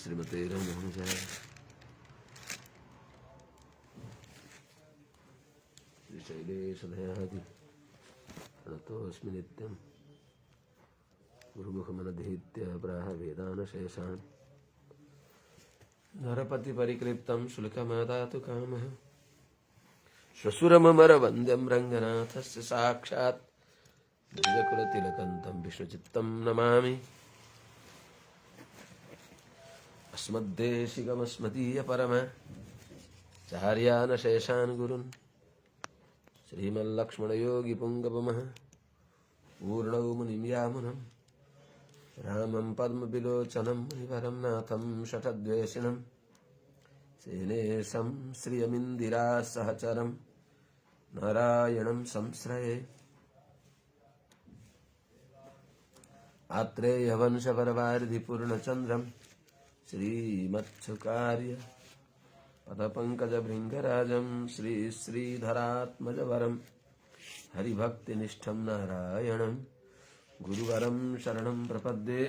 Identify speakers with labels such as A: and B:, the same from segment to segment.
A: श्रीमते रमणजाय श्रीशैलेशदयादि प्रणतोऽस्मि नित्यं गुरुमुखमनधीत्य प्राह वेदानशेषान् नरपतिपरिक्लिप्तं शुल्कमादातु कामः श्वशुरममरवन्द्यं रङ्गनाथस्य साक्षात् द्विजकुलतिलकन्तं विष्णुचित्तं नमामि अस्मद्देशिकमस्मदीयपरमाचार्यान् गुरुन् श्रीमल्लक्ष्मणयोगिपुङ्गवमः पूर्णौ मुनिं यामुनं रामं पद्मविलोचनं मुनिवरं नाथं शठद्वेषिणं सेनेशं श्रियमिन्दिरासहचरं नारायणं संश्रये आत्रेयवंशपरवारिधिपूर्णचन्द्रं श्रीमत्सुकार्य पदपङ्कजभृङ्गराजं श्रीश्रीधरात्मजवरं हरिभक्तिनिष्ठं नारायणं गुरुवरं शरणं प्रपद्ये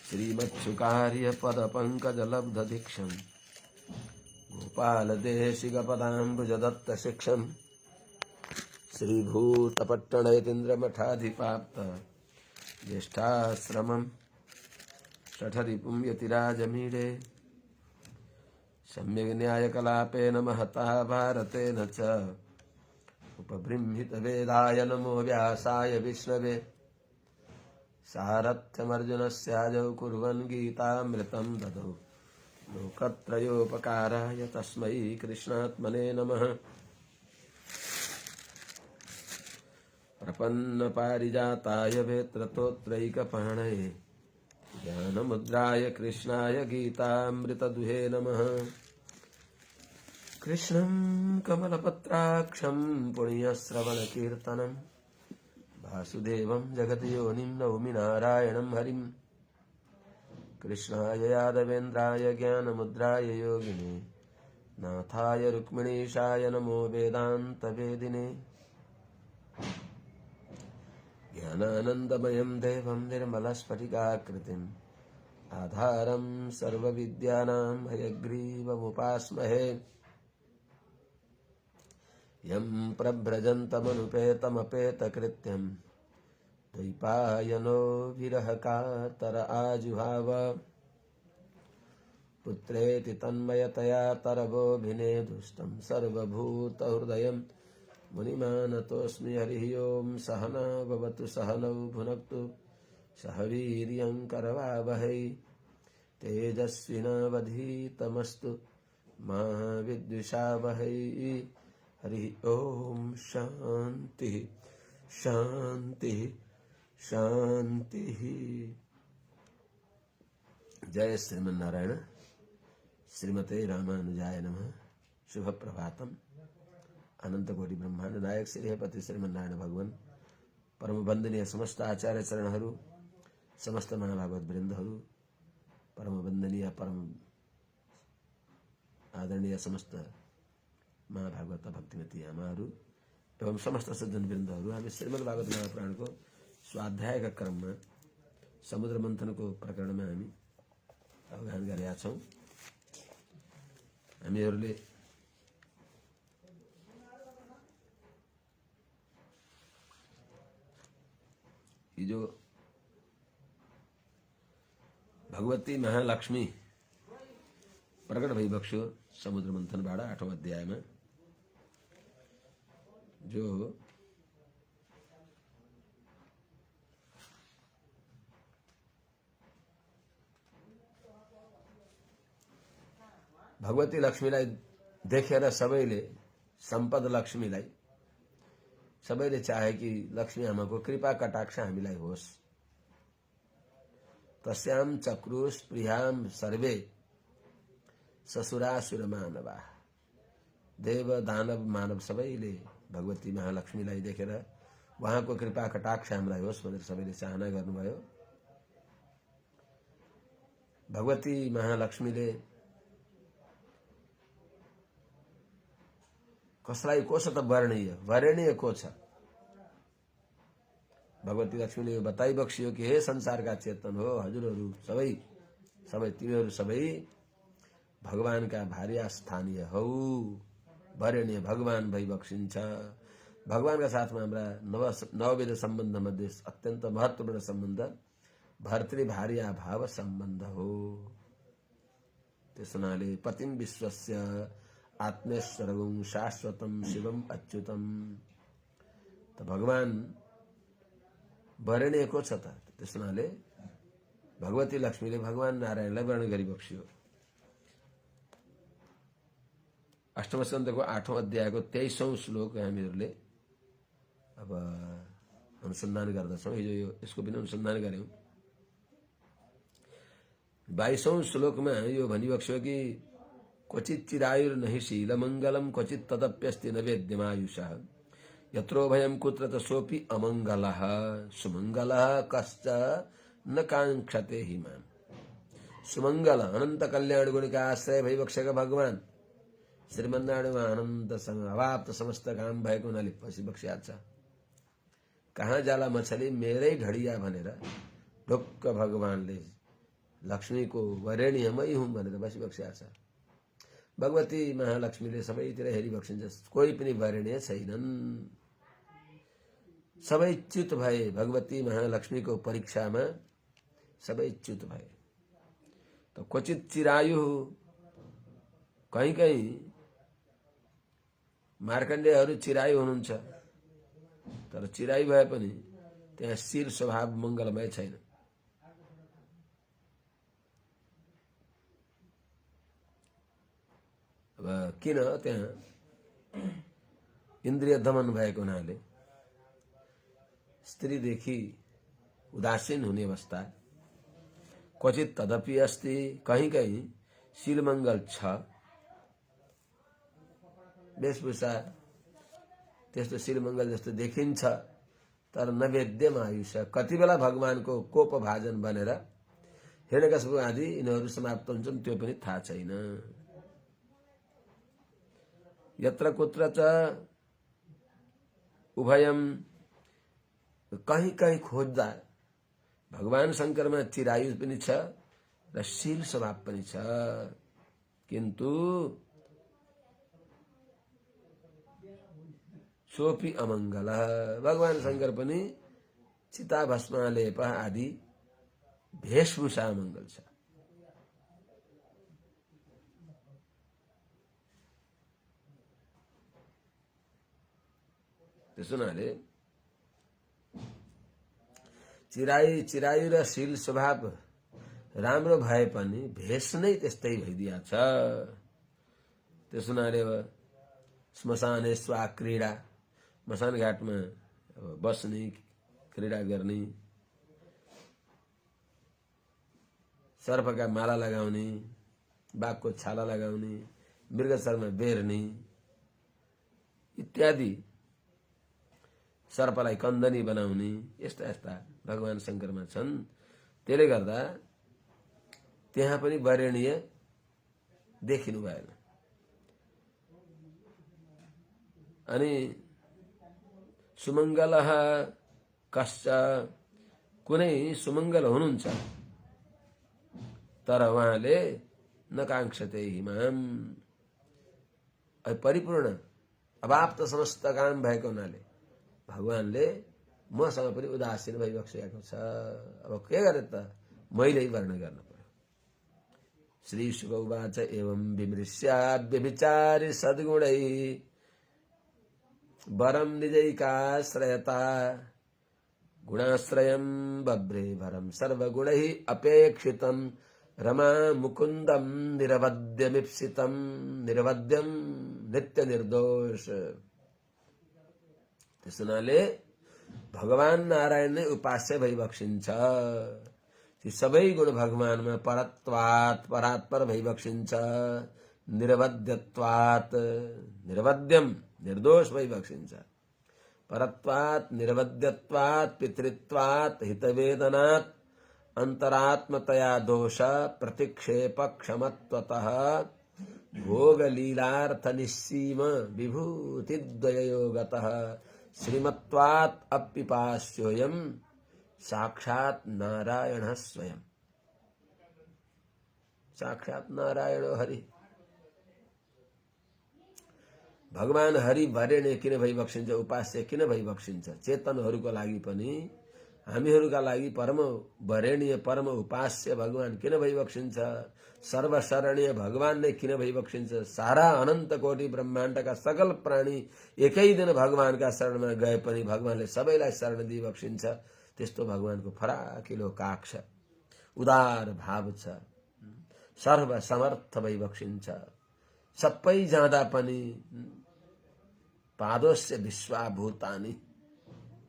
A: श्रीमत्सुकार्य पदपङ्कजलब्धदीक्षं गोपालदेशिकपदाम्बुजदत्तशिक्षं श्रीभूतपट्टणयतीन्द्रमठाधिपाप्त ज्येष्ठाश्रमं शठरिपुं यतिराजमीडे सम्यग् न्यायकलापेन महता भारतेन च उपबृंहितवेदाय नमो व्यासाय विष्णवे सारथ्यमर्जुनस्याजौ कुर्वन् गीतामृतं ददौ लोकत्रयोपकाराय तस्मै कृष्णात्मने नमः। प्रपन्नपारिजाताय वेत्रतोत्रैकपाणये ज्ञानमुद्राय कृष्णाय गीतामृतदुहे नमः। कृष्णं कमलपत्राक्षं पुण्यश्रवणकीर्तनं वासुदेवं जगद्योनिं नौमि नारायणं हरिं। कृष्णाय यादवेन्द्राय ज्ञानमुद्राय योगिने नाथाय रुक्मिणीशाय नमो वेदान्तवेदिने। ज्ञानानन्दमयं देवं निर्मलस्फटिकाकृतिम् आधारं सर्वविद्यानां हयग्रीवमुपास्महे। यं प्रव्रजन्तमनुपेतमपेतकृत्यं द्वैपायनो विरहकातर आजुहाव पुत्रेति तन्मयतया तरवोऽभिनेदुष्टं सर्वभूतहृदयं मुनिमानतोऽस्मि। हरिः ओं सहना भवतु सहनौ भुनक्तु सह वीर्यं करवावहै तेजस्विनावधीतमस्तु मा विद्विषावहै। हरिः ओं शान्तिः शान्तिः शान्तिः। जय श्रीमन्नारायण। श्रीमते रामानुजाय नमः। शुभ प्रभातम। अनंत कोटि ब्रह्मांड नायक श्री हरिपति श्रीमन्नारायण भगवान परम वंदनीय समस्त आचार्य चरणहरू, समस्त महाभागवत वृन्दहरू, परम वंदनीय परम आदरणीय समस्त महाभागवत भक्तिमती आमाहरू एवं समस्त सज्जन वृन्दहरू, हामी श्रीमद् भागवत महापुराणको स्वाध्यायका क्रममा समुद्र मन्थनको प्रकरणमा हामी अवगाहन गरेका छौँ। हामीहरूले जो भगवती महालक्ष्मी प्रकट भइबक्स्यो समुद्र मन्थनबाट 8औं अध्यायमा, जो भगवती लक्ष्मीलाई देखेर सबैले, सम्पद लक्ष्मीलाई सबैले चाहे कि लक्ष्मी आमाको कृपा कटाक्ष हामीलाई होस्। तस्याम चक्रुष प्रियाम सर्वे ससुरासुर मानवा। देव दानव मानव सबैले भगवती महालक्ष्मीलाई देखेर उहाँको कृपा कटाक्ष हामीलाई होस् भनेर सबैले चाहना गर्नुभयो। भगवती महालक्ष्मीले कसलाई को छ त वरणीय, वरणीय को छ? भगवती लक्ष्मीले बताई बक्सियो कि हे संसारका चेतन हो, हजुरहरू सबै तिमीहरू सबै भगवानका भार्या स्थानीय हौ, वरेण्य भगवान भई बक्सिन्छ। भगवानका साथमा हाम्रा नवविध सम्बन्ध मध्ये अत्यन्त महत्त्वपूर्ण सम्बन्ध भर्तृ भार्या भाव सम्बन्ध हो। त्यस हुनाले पतिम विश्वस्य आत्मेश्वरगुं शाश्वतम शिवम अच्युतम, त भगवान वरेण्य को छ त। त्यस हुनाले भगवती लक्ष्मीले भगवान नारायणलाई वर्ण गरी बक्सियो। अष्टम स्कन्धको 8औं अध्यायको 23औं श्लोक हामीहरूले अब अनुसन्धान गर्दछौँ। हिजो यसको पनि अनुसन्धान गऱ्यौँ। 22औं श्लोकमा यो भनिबक्स्यो कि क्वचित चिरायुर्नहि शीलमङ्गलम क्वचित तदप्यस्ति न वेद्यमायुषः यत्रो भयं कुत्र त सोऽपि अमङ्गलः सुमङ्गलः कश्च न काङ्क्षते हि माम्। सुमङ्गल अनन्त कल्याण गुणका आश्रय भइबक्सेका भगवान श्रीमन्नारायणमा अनन्तसँग अभाव समस्त काम भएको हुनाले पछि बक्सिया छ। कहाँ जाला मछली मेरै ढडिया भनेर ढुक्क भगवानले लक्ष्मीको वरेण्यमै हुँ भनेर बसी बक्सिया छ। भगवती महालक्ष्मीले सबैतिर हेरी बक्सिन्छ, कोही पनि वरेण्य छैनन्। सबै च्युत भए, भगवती महालक्ष्मीको परीक्षामा सबै च्युत भए। त क्वचित चिरायु, कहीँ कहीँ मार्कण्डेयहरू चिरायु हुनुहुन्छ, तर चिरायु भए पनि त्यहाँ शील स्वभाव मङ्गलमय छैन। अब किन त्यहाँ इन्द्रिय दमन भएको हुनाले स्त्रीदेखि उदासीन हुने अवस्था। क्वचित तदपि अस्ति, कहीँ कहीँ शीलमङ्गल छ, वेशभूषा त्यस्तो शीलमङ्गल जस्तो देखिन्छ, तर नवेद्यम आयुष, कति बेला भगवानको कोप भाजन बनेर हिरण्यकशिपु आदि यिनीहरू समाप्त हुन्छन् त्यो पनि थाहा छैन। यत्र कुत्र च उभयम, कहीँ कहीँ खोज्दा भगवान शङ्करमा चिरायु पनि छ र शील स्वभाव पनि छ, किन्तु सोपी अमङ्गल, भगवान शङ्कर पनि चिता भस्मालेप आदि भेषभूषा अमङ्गल छ। त्यसो हुनाले चिरायु र शील स्वभाव राम्रो भए पनि भेष नै त्यस्तै भइदिया छ। त्यसो हुनाले श्मशाने स्वा क्रीडा, मसान घाटमा बस्ने, क्रीडा गर्ने, सर्पका माला लगाउने, बाघको छाला लगाउने, मृगशरमा बेर्ने इत्यादि, सर्पलाई कन्दनी बनाउने, यस्ता यस्ता भगवान शङ्करमा छन्। त्यसले गर्दा त्यहाँ पनि वरेण्य देखिनु भएन। अनि सुमङ्गल कश्च, कुनै सुमङ्गल हुनुहुन्छ तर उहाँले नकाङ्क्षते हिमाम, परिपूर्ण अभाव समस्त काम भएको हुनाले भगवानले मसँग पनि उदासीन भइबक्सेको छ। अब के गरे त, मैले वर्ण गर्न पर्यो। श्री शुक उवाच एवं विमृश्याद्व्यभिचारि सद्गुणै वरम निजैकाश्रयता गुणाश्रयं बभ्रे भरम सर्वगुणैः अपेक्षितं रमा मुकुन्दं निरवध्यमीप्सितं निरवध्यं नित्य निर्दोष। त्यस हुनाले भगवान नारायण नै उपास्य भइबक्सिन्छ। ती सबै गुण भगवानमा परत्वात् परात्पर भइबक्सिन्छ, निरवध्यत्वात् निरवध्यम निर्दोष भइबक्सिन्छ, परत्वात् निरवध्यत्वात् पितृत्वात् हितवेदनात् अन्तरात्मतया दोष प्रतिक्षेप क्षमत्वतः भोगलीलार्थ निस्सीम विभूतिद्वययोगतः श्रीमत्वात् अपिपास्योयम साक्षात् नारायण स्वयं। साक्षात् नारायण हरि भगवान हरि वरेण्य किन भइबक्सिन्छ, उपास्य किन भइबक्सिन्छ? चेतनहरूको लागि पनि हामीहरूका लागि परम वरेण्य परम उपास्य भगवान किन भइबक्सिन्छ? सर्वशरणीय भगवान नै किन भइबक्सिन्छ? सारा अनन्त कोटि ब्रह्माण्डका सकल प्राणी एकै दिन भगवानका शरणमा गए पनि भगवानले सबैलाई शरण दिइबक्सिन्छ। त्यस्तो भगवानको फराकिलो काख छ, उदार भाव छ, सर्वसमर्थ भइबक्सिन्छ। सबै जाँदा पनि पादोस्य विश्वाभूतानि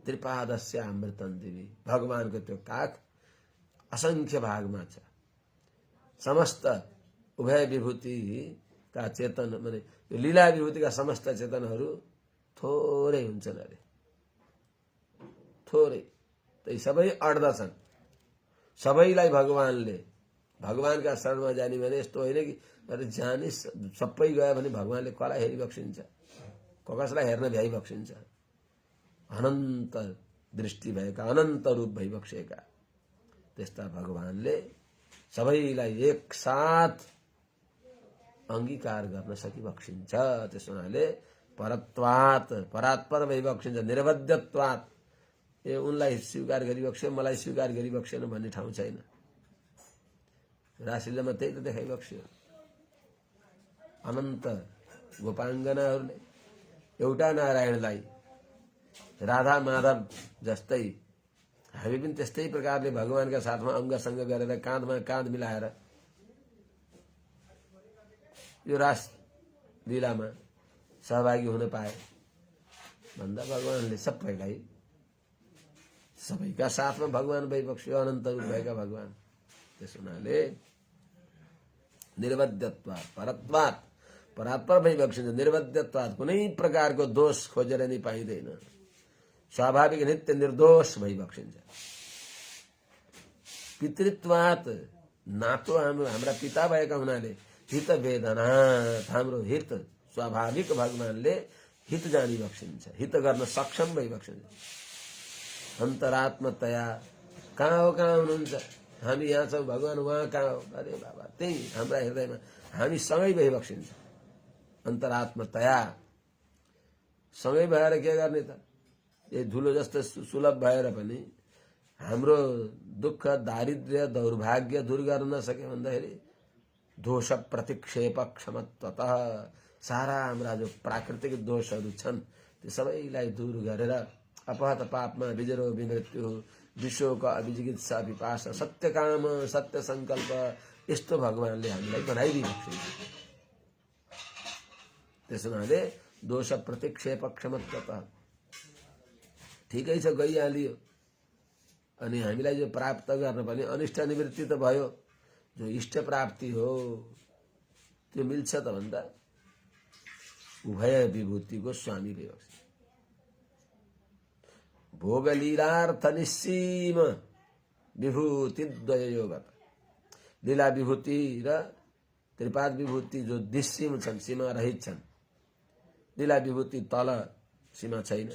A: त्रिपादस्य अमृतम दिवी। भगवानको त्यो काख असंख्य भागमा छ। समस्त उभय विभूतिका चेतन माने लीला विभूतिका समस्त चेतनहरू थोरै हुन्छन् अरे, थोरै। त्यही सबै अड्दछन्। सबैलाई भगवानले भगवानका शरणमा जाने भने यस्तो होइन कि अरे जाने सबै गयो भने भगवानले कसलाई हेरिबक्सिन्छ, कसलाई हेर्न भ्याइबक्सिन्छ। अनन्त दृष्टि भएका, अनन्त रूप भइबक्सेका त्यस्ता भगवानले सबैलाई एकसाथ अंगीकार गर्न सकिबक्सिन्छ। त्यस हुनाले परत्वात् परात्पर भइबक्सिन्छ, निरवध्यत्वात् ए उनलाई स्वीकार गरिबक्स्यो मलाई स्वीकार गरिबक्सेन भन्ने ठाउँ छैन। राशिलेमा त्यही त देखाइबक्स्यो। अनन्त गोपाङ्गनाहरूले एउटा नारायणलाई राधा माधव जस्तै हामी पनि त्यस्तै प्रकारले भगवानका साथमा अङ्गसङ्ग गरेर काँधमा काँध मिलाएर यो रास लीलामा सहभागी हुन पाए भन्दा भगवानले सबैका साथमा भगवान भइबक्स्यो, अनन्त रूप भएका भगवान। त्यस हुनाले निर्वध्यत्वात् परत्वात् परात्पर भइबक्सिन्छ, निर्वध्यत्वात् कुनै प्रकारको दोष खोजेर नै पाइँदैन, स्वाभाविक नित्य निर्दोष भइबक्सिन्छ। पितृत्वात् नातो हाम्रा पिता भएका हुनाले हित वेदनात् हाम्रो हित स्वाभाविक भगवानले हित जानिबक्सिन्छ, हित गर्न सक्षम भइबक्सिन्छ। अन्तरात्मतया कहाँ हो, कहाँ हुनुहुन्छ? हामी यहाँ छौँ, भगवान उहाँ कहाँ हो? अरे बाबा, त्यही हाम्रा हृदयमा हामी सँगै भइबक्सिन्छ। अन्तरात्मतया सँगै भएर के गर्ने त? यो धुलो जस्तो सुलभ भएर पनि हाम्रो दुःख दारिद्र्य दौर्भाग्य दूर गर्न नसके भन्दाखेरि दोष प्रतिक्षेप क्षमत्वतः सारा हाम्रा जो प्राकृतिक दोषहरू छन् त्यो सबैलाई दूर गरेर अपहत पापमा विजरो विमृत्यु विश्वको अभिजिगित्सा विपाशा सत्यकाम सत्य संकल्प यस्तो भगवानले हामीलाई बनाइदिएको छ। त्यसो हुनाले दोष प्रतिक्षेप क्षमत्वतः ठिकै छ, गइहालियो। अनि हामीलाई जो प्राप्त गर्न पनि अनिष्ट निवृत्ति त भयो, जो इष्ट प्राप्ति हो त्यो मिल्छ त भन्दा उभय विभूतिको स्वामी भयो। भोग लीलार्थ निस्सीम विभूति द्वयोगत। लीला विभूति र त्रिपाद विभूति जो निस्सीम छन्, सीमा रहित छन्। लीला विभूति तल सीमा छैन,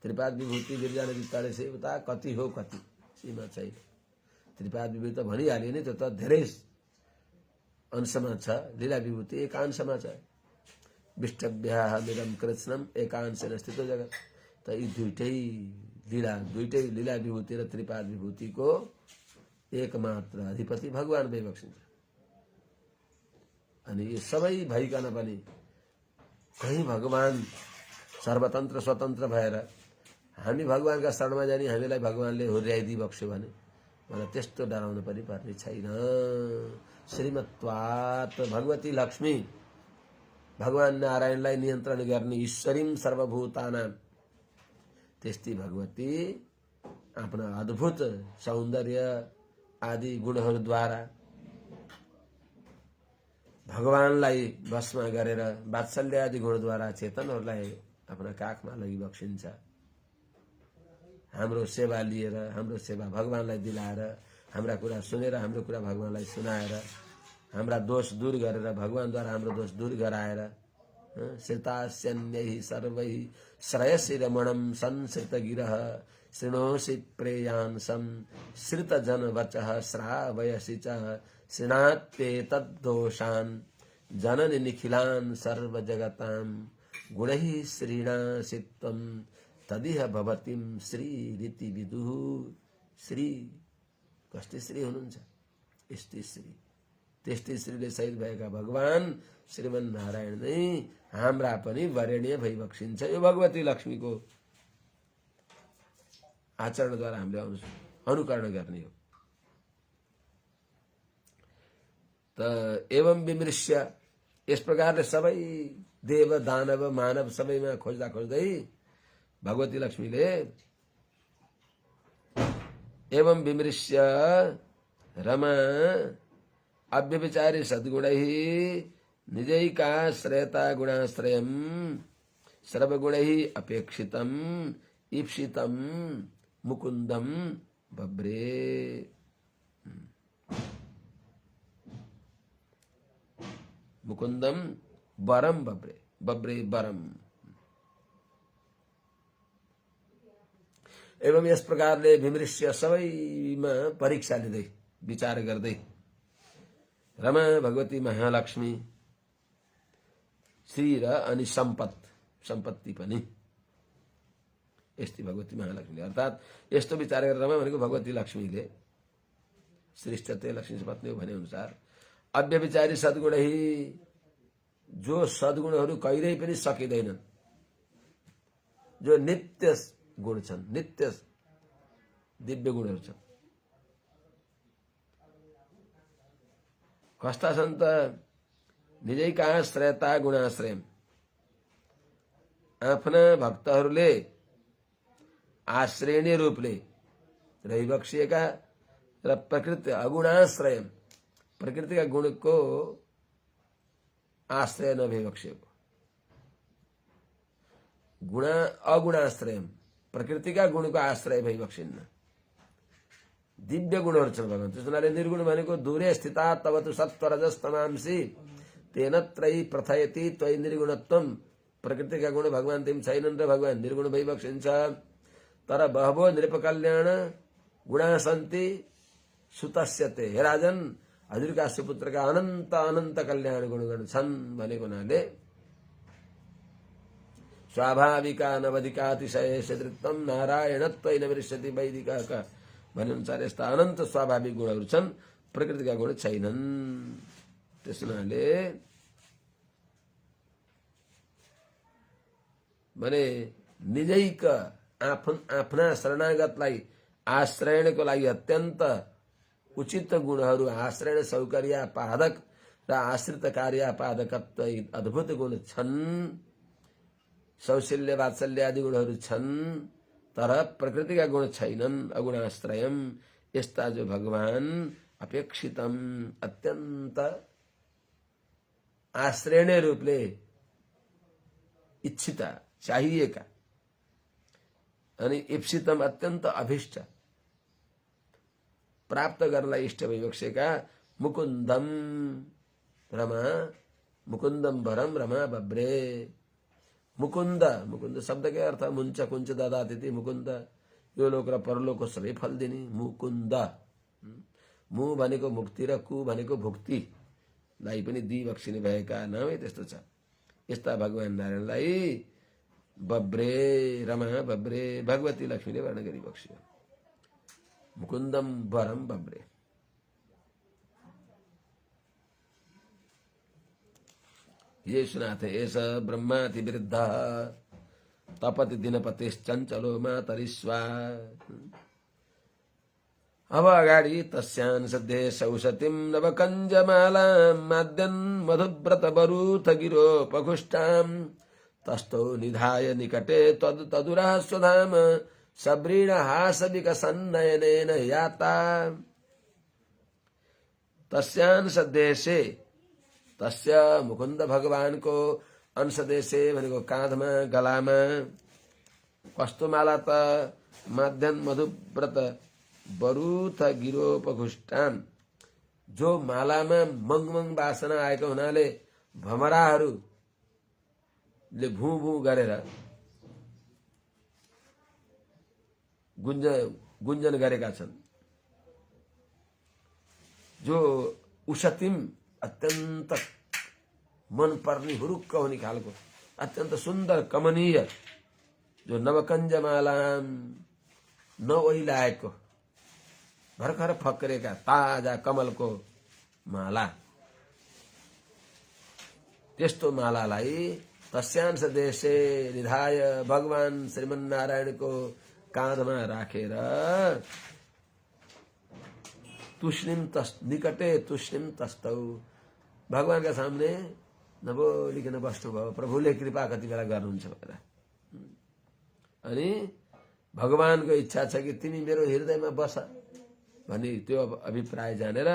A: त्रिपाद विभूति गिर्जा नदी तलेसे उता कति हो कति सीमा छैन। त्रिपाद विभूति त भनिहाल्यो नि, त्यो त धेरै अंशमा छ। लीला विभूति एकांशमा छ। विष्टभ्याः मिदं कृत्स्नम् एकांशेन स्थितो जगत्। त यी दुईटै लीला विभूति र त्रिपाद विभूतिको एकमात्र अधिपति भगवान भइबक्सिन्छ। अनि यो सबै भइकन पनि कहीँ भगवान सर्वतन्त्र स्वतन्त्र भएर हामी भगवानका शरणमा जाने हामीलाई भगवानले हुर्याइदिबक्स्यो भने मलाई त्यस्तो डराउन पनि पर्ने छैन। श्रीमत्वात् भगवती लक्ष्मी भगवान नारायणलाई नियन्त्रण गर्ने ईश्वरीं सर्वभूतानां त्यस्ती भगवती आफ्ना अद्भुत सौन्दर्य आदि गुणहरूद्वारा भगवानलाई वशमा गरेर वात्सल्य आदि गुणद्वारा चेतनहरूलाई आफ्ना काखमा लगिबक्सिन्छ। हाम्रो सेवा लिएर, हाम्रो सेवा भगवानलाई दिलाएर, हाम्रा कुरा सुनेर, हाम्रो कुरा भगवानलाई सुनाएर, हाम्रा दोष दूर गरेर, भगवानद्वारा हाम्रो दोष दूर गराएर श्रितास्यन्यैः सर्वैः श्रयसि रमणं संसृतगिरः शृणोषि प्रेयांसं श्रितजनवचः श्रावयसि च शृणात्येतद्दोषान् जननि निखिलान् सर्वजगतां गुणैः श्रीणासि त्वं तदिह भवतिं श्रीरिति विदुः। श्री कष्टि श्री हुनुहुन्छ, इष्टि श्री, त्यस्तै श्रीले सहित भएका भगवान श्रीमन नारायण नै हाम्रा पनि वरेण्य भइबक्सिन्छ। यो भगवती लक्ष्मीको आचरणद्वारा हामीले अनुकरण गर्ने हो। त एवं विमृश्य, यस प्रकारले सबै देव दानव मानव सबैमा खोज्दा खोज्दै भगवती लक्ष्मीले एवं विमृश्य रमा अव्यभिचारी सद्गुणैः निजैकाश्रयता गुणाश्रयम् सर्वगुणैः अपेक्षितम् ईप्सितम् मुकुन्दम् बभ्रे। मुकुन्दम वरम बब्रे, बब्रे वरम। एवं यस प्रकारले विमृश्य सबैमा परीक्षा लिँदै विचार गर्दै रमा भगवती महालक्ष्मी श्री र अनि सम्पत्ति पनि यस्तै भगवती महालक्ष्मीले, अर्थात् यस्तो विचार गरेर रमा भनेको भगवती लक्ष्मीले श्रेष्ठते लक्ष्मी पत्नी हो भने अनुसार अव्यभिचारी सद्गुणै, जो सद्गुणहरू कहिल्यै पनि सकिँदैनन्, जो नित्य गुण छन्, नित्य दिव्य गुणहरू छन्। कस्ता छन् त? निजैका आश्रयता गुणाश्रयम, आफ्ना भक्तहरूले आश्रयणीय रूपले रहिबक्सिएका र प्रकृति अगुणाश्रयम, प्रकृतिका गुणको आश्रय नभइबक्सिएको, गुणा अगुणाश्रयम, प्रकृतिका गुणको आश्रय भइबक्सिन्न, दिव्य गुणहरू छन् भगवान। त्यस हुनाले निर्गुण भनेको दूरे स्थिता तब तु सत्वरजस्तमांसि तेन त्रयी प्रथयति त्वयि निर्गुणत्वम। प्रकृतिका गुण भगवान तिमी छैनन् र भगवान निर्गुण भइबक्सिन्छ। तर बहवो नृपकल्याण गुणा सन्ति सुतस्यते। हे राजन, हजुरका सुपुत्रका अनन्त अनन्त कल्याण गुणगण छन् भनेको हुनाले स्वाभाविका नवधिकातिशय सदृत्तम नारायणत्वै नविष्यति वैदिका भने अनुसार यस्ता अनन्त स्वाभाविक गुणहरू छन्, प्रकृतिका गुण छैनन्। त्यस हुनाले भने निजैक आफ्ना शरणागतलाई आश्रयणको लागि अत्यन्त उचित गुणहरू आश्रयण सौकर्य पादक र आश्रित कार्य पादकत्व अद्भुत गुण छन्, सौशील्य वात्सल्य आदि गुणहरू छन्, तर प्रकृतिका गुण छैनन्, अगुणाश्रयम। यस्ता जो भगवान अपेक्षितम, अत्यन्त आश्रयणीय रूपले इच्छिता चाहिएका, अनि इप्सितम अत्यन्त अभिष्ट प्राप्त गर्नलाई इष्ट भइबक्सेका मुकुन्दम रमा, मुकुन्दम वरम रमा बब्रे। मुकुन्द, मुकुन्द शब्दकै अर्थ मुञ्च कुञ्च ददाति मुकुन्द, यो लोक र परलोकको सबै फल दिने मुकुन्द। मु भनेको मुक्ति र कु भनेको भुक्तिलाई पनि दिइबक्सिने भएका नामै त्यस्तो छ। यस्ता भगवान नारायणलाई बब्रे रमा बब्रे भगवती लक्ष्मीले वर्ण गरिबक्सियो। मुकुन्दम वरम बब्रे। येषुनाथ एष ब्रह्माति विरुद्ध तपति दिनपतिश्चञ्चलो मातरिस्वा। अब अगाडि तस्यान् सद्ये सौषतिं नवकञ्जमालां माद्यन् मधुव्रत बरूथ गिरोपघुष्टां तस्थौ निधाय निकटे तदुरः स्वधाम सब्रीण हासविकसन्नयनेन याता। तस्यान् सद्देशे, तस्य मुकुन्द भगवानको अंशदेशे भनेको काँधमा गलामा कस्तो माला त? माध्यन मधुव्रत बरूथ गिरोपघुष्टाम, जो मालामा मङमङ वासना आएको हुनाले भमराहरू ले भू भू गरेर गुन्जन गरेका छन्। जो उसतिम अत्यन्त मन पर्ने हुरुक्क हुने खालको अत्यन्त सुन्दर कमनीय जो नवकञ्जमाला नओइलाएको भर्खर फक्रेका ताजा कमलको माला, त्यस्तो मालालाई तस्यांश देशे निधाय भगवान श्रीमन्नारायणको काँधमा राखेर तुष्णिम निकटे तुष्णिम तस्तौ भगवानका सामने नबोलिकन बस्नुभयो। प्रभुले कृपा कति बेला गर्नुहुन्छ भनेर। अनि भगवानको इच्छा छ कि तिमी मेरो हृदयमा बस भनी त्यो अभिप्राय जानेर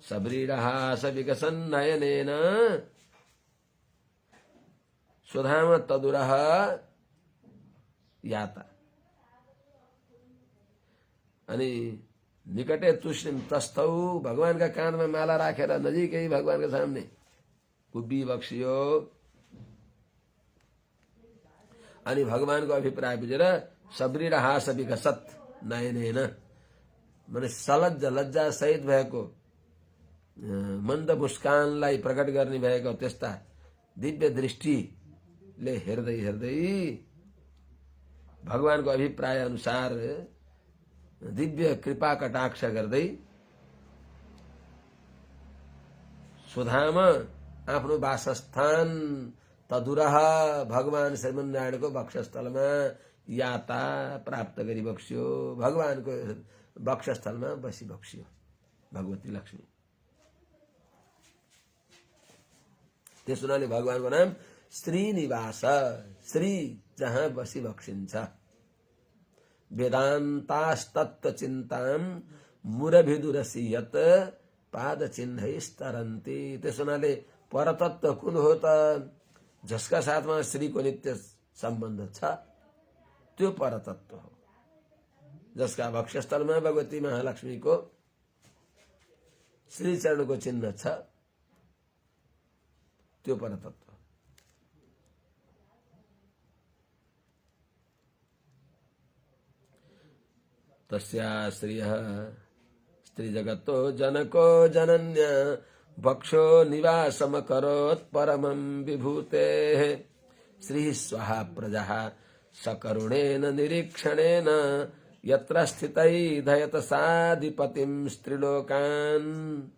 A: सबरीडहास विकसन नयनेन स्वधाम तदुरह याता। अनि निकटे तुष्णिम तस्थौ भगवानका कानमा माला राखेर नजिकै भगवानका सामने उभि बक्सियो। अनि भगवानको अभिप्राय बुझेर सबरीड हास विकसत नयनेन माने सलज्ज लज्जा सहित भएको मन्द मुस्कानलाई प्रकट गर्ने भएको त्यस्ता दिव्य दृष्टिले हेर्दै हेर्दै भगवानको अभिप्राय अनुसार दिव्य कृपा कटाक्ष गर्दै सुधाम आफ्नो वासस्थान तदुरह भगवान श्रीमन्नारायणको वक्षस्थलमा याता प्राप्त गरी बक्सियो। भगवानको वक्षस्थलमा बसी बक्सियो भगवती लक्ष्मी। त्यस हुनाले भगवानको नाम श्रीनिवास, श्री जहाँ बसी बक्सिन्छ। वेदान्तास्तत्व चिन्ताम मुरभिदुरसी यत पाद चिन्हैस्तरन्ति। त्यस हुनाले परतत्व कुन हो त? जसका साथमा श्रीको नित्य सम्बन्ध छ त्यो परतत्व हो। जसका वक्षस्थलमा भगवती महालक्ष्मीको श्री चरणको चिन्ह छ त्यो परतत्व। तस्या श्रियः स्त्री जगतो जनको जनन्य भक्षो निवासमकरोत् परमं विभूतेः। श्री स्वाहा प्रजाः सकरुणेन निरीक्षणेन यत्र स्थितैधयत साधिपतिं स्त्रीलोकान्।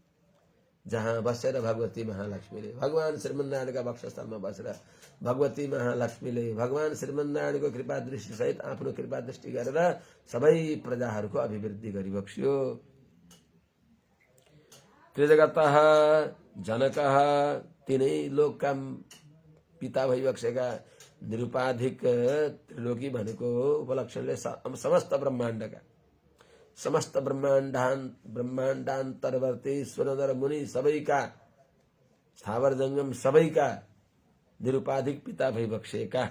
A: जहाँ बसेर भगवती महालक्ष्मीले भगवान श्रीमन्नारायणका वक्षस्थलमा बसेर भगवती महालक्ष्मीले भगवान श्रीमन्नारायणको कृपा दृष्टि सहित आफ्नो कृपा दृष्टि गरेर सबै प्रजाहरूको अभिवृद्धि गरिबक्सियो। त्रिजगतः जनकः तिनै लोकका पिता भइबक्सेका निरुपाधिक त्रिलोकी भनेको उपलक्षणले समस्त ब्रह्माण्डान्तर्वर्ती सुरनर मुनि सबैका स्थावर जंगम सबैका निरुपाधिक पिता भइबक्सेका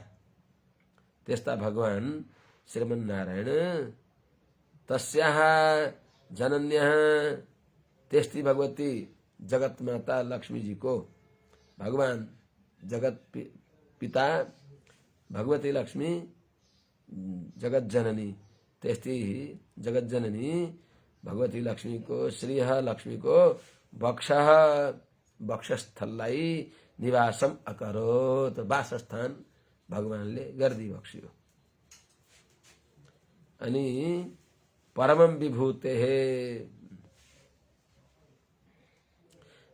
A: त्यस्ता भगवान श्रीमन्नारायण तस्याः जनन्यः त्यस्ती भगवती जगत माता लक्ष्मी जी को भगवान जगत पिता भगवती लक्ष्मी जगत जननी त्यस्ती जगत जननी भगवती लक्ष्मी को श्रीह लक्ष्मी को वक्षस्थललाई निवासम अकरोत् वासस्थान भगवानले गर्दी बक्सियो। अनि परमं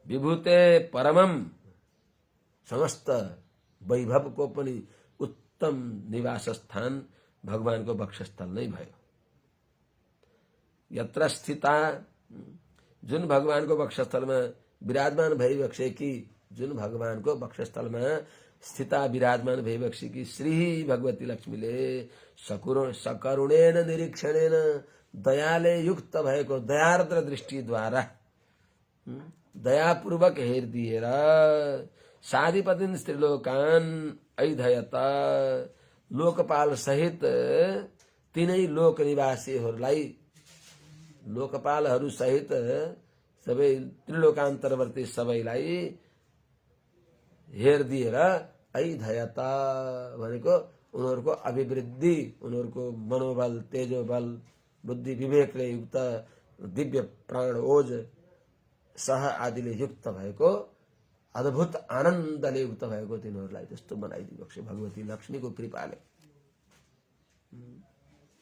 A: विभूते परमं समस्त वैभव को पनि उत्तम निवास स्थान भगवानको वक्षस्थल नै भयो। यत्र स्थिता जुन भगवानको वक्षस्थलमा विराजमान भइबक्सेकी जुन भगवानको वक्षस्थलमा स्थिता विराजमान भइबक्सेकी श्री भगवती लक्ष्मीले सकरुणेन निरीक्षणेन दयाले युक्त भएको दयार्द्र दृष्टिद्वारा दयापूर्वक हेरिदिएर साधिपतिन स्त्रीलोकान् ऐधयत लोकपाल सहित तीनै लोक निवासीहरूलाई लोकपालहरू सहित सबै त्रिलोकान्तर्वर्ती सबैलाई हेरिदिएर ऐधयता भनेको उनीहरूको अभिवृद्धि, उनीहरूको मनोबल, तेजोबल, बुद्धि विवेकले युक्त दिव्य प्राण ओज सह आदिले युक्त भएको अद्भुत आनन्दले युक्त भएको तिनीहरूलाई त्यस्तो बनाइदिएको भगवती लक्ष्मीको कृपाले।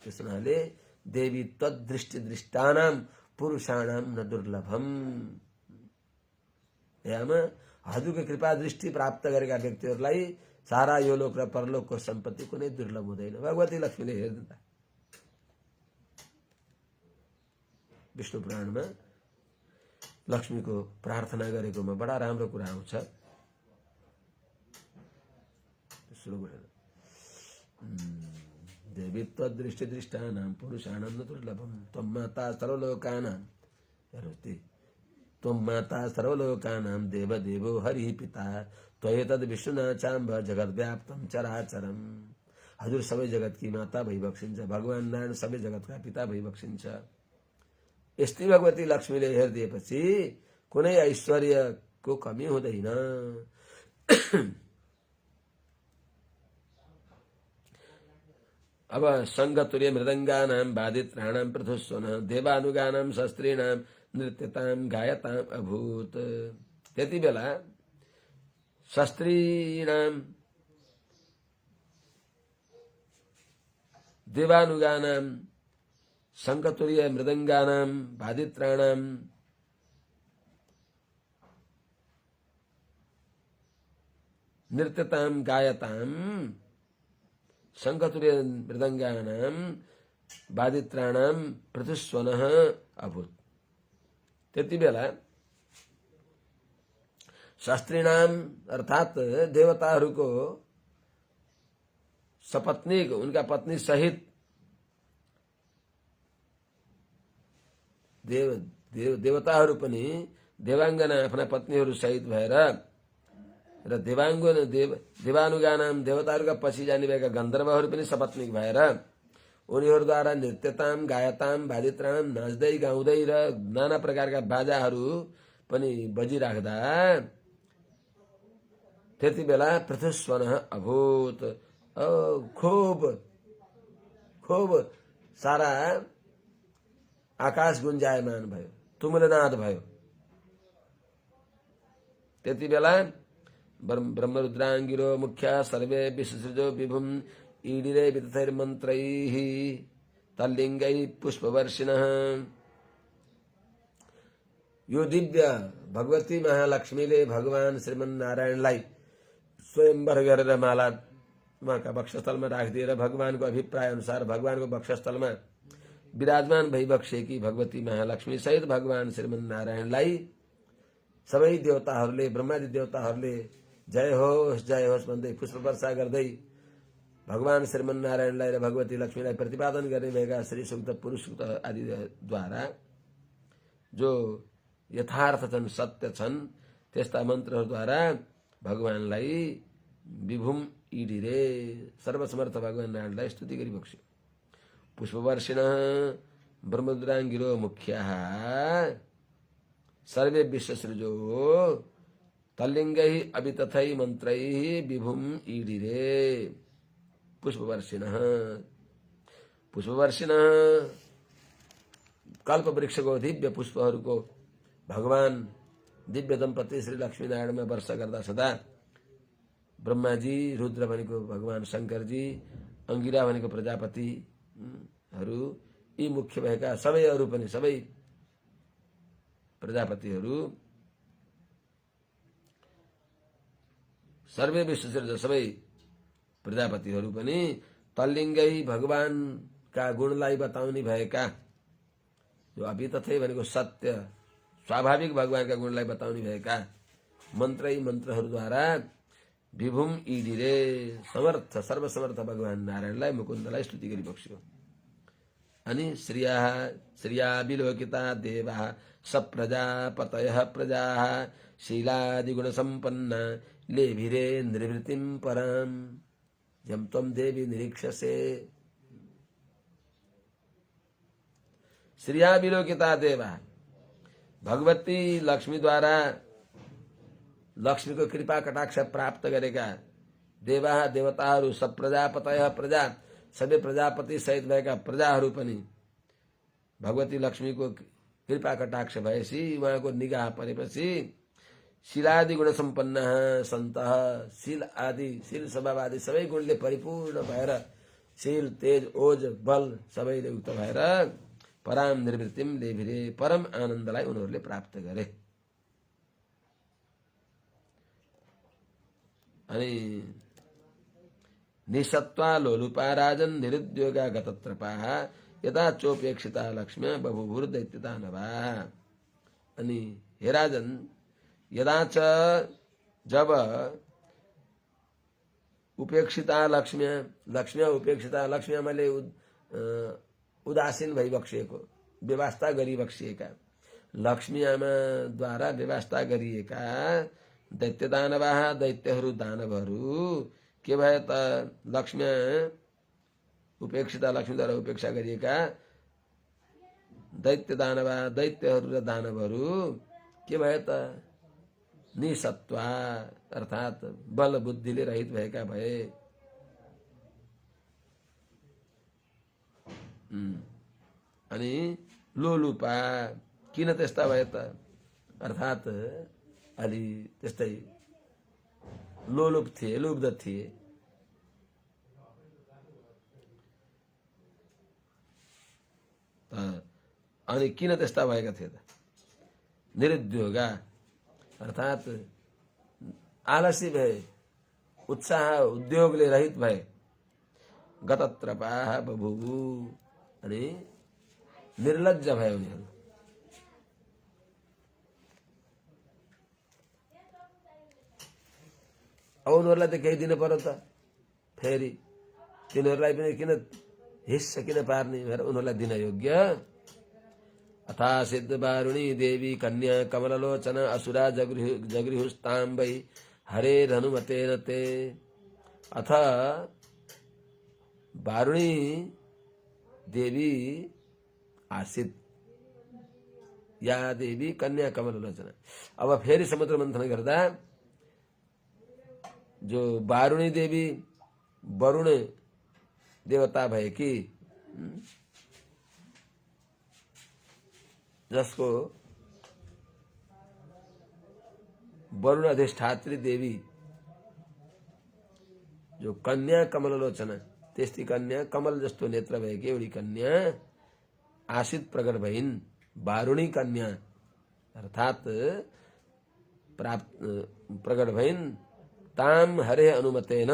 A: त्यस हुनाले देवी तद्दृष्टि दृष्टानाम पुरुषाणाम न दुर्लभम। यहाँ हजुरको कृपा दृष्टि प्राप्त गरेका व्यक्तिहरूलाई सारा यो लोक र परलोकको सम्पत्ति कुनै दुर्लभ हुँदैन। भगवती लक्ष्मीले हेर्दा विष्णु पुराणमा लक्ष्मीको प्रार्थना गरेकोमा बडा राम्रो कुरा आउँछ। देवी तद्दृष्टि दृष्टानां पुरुषाणां न दुर्लभम त्वं माता सर्वलोकानां। त्वं माता सर्वलोकानां देवदेवो हरिः पिता त्वयेतद् विष्णुना चाम्ब जगद्व्याप्तं चराचरम। हजुर सबै जगतकी माता भइबक्सिन्छ, भगवान नारायण सबै जगतका पिता भइबक्सिन्छ। यस्तै भगवती लक्ष्मीले हेरिदिएपछि कुनै ऐश्वर्यको कमी हुँदैन। अब संगतुर्य मृदंगानां वादित्राणां पृथुस्वनः देवानुगानां शस्त्रीणां नृत्यतां गायतां अभूत। त्यति बेला शस्त्रीणां देवानुगानां संगतुर्य मृदंगानां वादित्राणां नृत्यतां गायतां शंखतुर्य मृदंगानां वादित्राणां पृथुस्वनः अभूत। त्यति बेला शास्त्रीणाम अर्थात देवताहरूको सपत्नीक उनका पत्नी सहित देवताहरू पनि देवांगना आफ्ना पत्नीहरू सहित भएर र देवानुगानाम देवताहरूका पछि जाने भएका गन्धर्वहरू पनि सपत्नीक भएर उनीहरूद्वारा नृत्यताम गायताम वादित्राम नाच्दै गाउँदै र नाना प्रकारका बाजाहरू पनि बजिराख्दा त्यति बेला पृथुस्वनः अभूत। खूब खूब सारा आकाश गुन्जायमान भयो, तुमुलनाद भयो। त्यति बेला ब्रह्मरुद्रांगिरो मुख्य सर्वे विसृजो विभुम ईडिरे वितथैर्मन्त्रैः तल्लिङ्गैः पुष्पवर्षिणः। यो दिव्य भगवती महालक्ष्मीले भगवान श्रीमन्नारायणलाई स्वयंवर गरेर मालाका वक्षस्थलमा राखिदिएर भगवानको अभिप्राय अनुसार भगवानको वक्षस्थलमा विराजमान भइबक्सेकी भगवती महालक्ष्मी सहित भगवान श्रीमन्नारायणलाई सबै देवताहरूले ब्रह्मादि देवताहरूले जय होस् भन्दै पुष्प वर्षा गर्दै भगवान श्रीमन्नारायणलाई र भगवती लक्ष्मीलाई प्रतिपादन गर्ने भएका श्री सूक्त पुरुष सूक्त आदिद्वारा जो यथार्थ छन्, सत्य छन्, त्यस्ता मन्त्रहरूद्वारा भगवानलाई विभुम ईडिरे सर्वसमर्थ भगवान नारायणलाई स्तुति गरिबक्स्यो। पुष्पवर्षिणः ब्रह्मरुद्रांगिरो मुख्याः सर्वे विश्वसृजो तल्लिङ्गैः अभितथै मन्त्रैः विभुम ईडिरे। पुष्पवर्षिणः कल्प वृक्षको दिव्य पुष्पहरूको भगवान दिव्य दम्पति श्री लक्ष्मीनारायणमा वर्षा गर्दा सदा ब्रह्माजी, रुद्र भनेको भगवान शंकरजी, अंगिरा भनेको प्रजापतिहरू, यी मुख्य भएका सबै अरू पनि सबै प्रजापतिहरू सर्वे विश्वसृज सबै प्रजापतिहरू पनि तल्लिङ्गै भगवानका गुणलाई बताउने भएका जो अभितथै भनेको सत्य स्वाभाविक भगवानका गुणलाई बताउने भएका मन्त्रहरूद्वारा विभुम ईडिरे समर्थ सर्वसमर्थ भगवान नारायणलाई मुकुन्दलाई स्तुति गरिबक्स्यो। अनि श्रिया विलोकिता देवा सप्रजापतयः प्रजाः शीलादिगुणसम्पन्ना लेभिरे निर्वृतिं परां यं त्वं देवी निरीक्षसे। श्रिया विलोकिता देवा भगवती लक्ष्मीद्वारा लक्ष्मीको कृपा कटाक्ष प्राप्त गरेका देवा देवताहरू सब प्रजापतय प्रजा सबै प्रजापति सहित भएका प्रजाहरू पनि भगवती लक्ष्मीको कृपा कटाक्ष भएपछि उहाँको निगाह परेपछि शीलादि गुण सम्पन्न सन्त शील आदि शील स्वभाव आदि सबै गुणले परिपूर्ण भएर शील तेज ओज बल सबैले युक्त भएर पराम निर्वृत्तिम लेभिरे परम आनन्दलाई उनीहरूले प्राप्त गरे। अनि निसत्वा लोलुपा राजन निरुद्योगा गतत्रपाः यदा चोपेक्षिता लक्ष्म्या बभुभुर दैत्यता नभा। अनि हे राजन यदा च जब उपेक्षिता लक्ष्म्या उपेक्षिता लक्ष्म्या मैले उदासीन भइबक्सिएको व्यवस्था गरिबक्सिएका लक्ष्मी आमाद्वारा व्यवस्था गरिएका दैत्य दानवाः दैत्यहरू दानवहरू के भए त लक्ष्म्या उपेक्षिता लक्ष्मीद्वारा उपेक्षा गरिएका दैत्य दानवा दैत्यहरू र दानवहरू के भए त निसत्वा अर्थात बल बुद्धिले रहित भएका भए। अनि लोलुपा किन त्यस्ता भए त अर्थात अलि त्यस्तै लोलुप थिए लुब्ध थिए। अनि किन त्यस्ता भएका थिए त निरुद्योगा अर्थात आलसी भए उत्साह उद्योगले रहित भए गतत्रपाः बभुवु अनि निर्लज्ज भए उनीहरू। अब उनीहरूलाई त केही दिनु पर्यो त फेरि तिनीहरूलाई पनि किन हिस्सा किन पार्ने भनेर उनीहरूलाई दिन योग्य। अथा सिद्ध वारुणी देवी कन्या कमललोचन असुरा जगृहुस्तां वै हरे हनुमतेन ते। अथ वारुणी देवी आसित या देवी कन्या कमललोचन। अब फेरि समुद्र मन्थन गर्दा जो वारुणी देवी वरुण देवता भएकी जसको वरुण अधिष्ठात्री देवी जो कन्या कमललोचन त्यस्ती कन्या कमल जस्तो नेत्र भएकी एउटी कन्या आशित प्रकट भइन् वारुणी कन्या अर्थात प्राप्त प्रकट भइन् ताम हरे अनुमतेन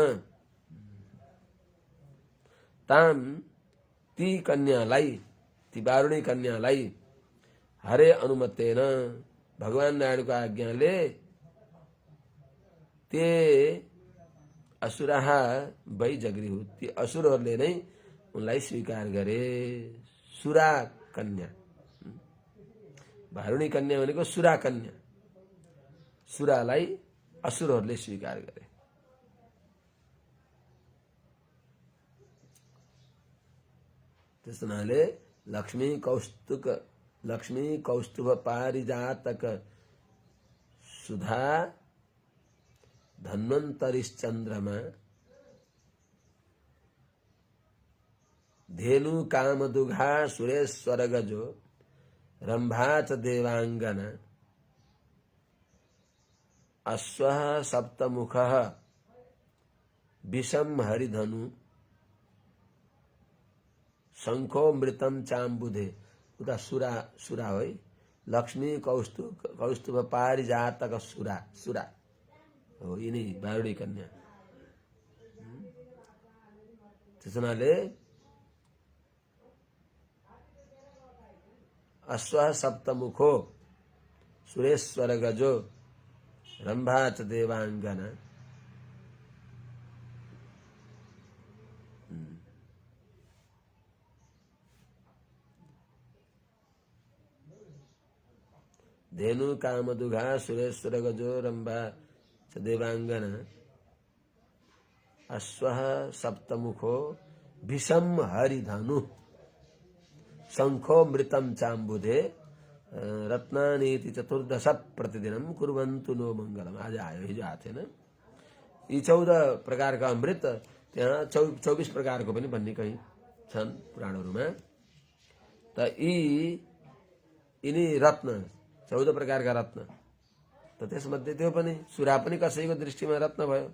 A: ताम ती कन्यालाई ती वारुणी कन्यालाई हरे अनुमतेन भगवान नारायणको आज्ञाले ते असुराः वै जगृहु ती असुरहरूले नै उनलाई स्वीकार गरे। सुरा कन्या वारुणी कन्या भनेको सुरा कन्या सुरालाई असुरहरूले स्वीकार गरे। त्यस हुनाले लक्ष्मी कौस्तुभ पारिजातक सुधा धन्वन्तरिश्चन्द्रमा धेनु कामदुघा सुरेश्वर गजो रंभा च देवांगना अश्वः सप्तमुखः विषम हरिधनु शंखो मृतम चाम्बुधे उता सुरा सुरा हो लक्ष्मी कौस्तुभ पारिजातक सुरा सुरा हो यिनी वारुणी कन्या। त्यसनाले अश्वः सप्तमुखो सुरेश्वर गजो रंभा च देवांगना धेनु कामदुघा सुरेश्वर गजो रंभा च देवांगना अश्वः सप्तमुखो भीषम हरिधनु शंखो मृतम चाम्बुधे रत्नानीति चतुर्दश प्रतिदिनम कुर्वन्तु नो मंगलम। आज आयो हिजो आएको थिएन यी 14 प्रकारका अमृत त्यहाँ 24 प्रकारको पनि भन्ने कहीँ छन् पुराणहरूमा। त यिनी रत्न 14 प्रकारका रत्न, त त्यसमध्ये त्यो पनि सुरा पनि कसैको दृष्टिमा रत्न भयो,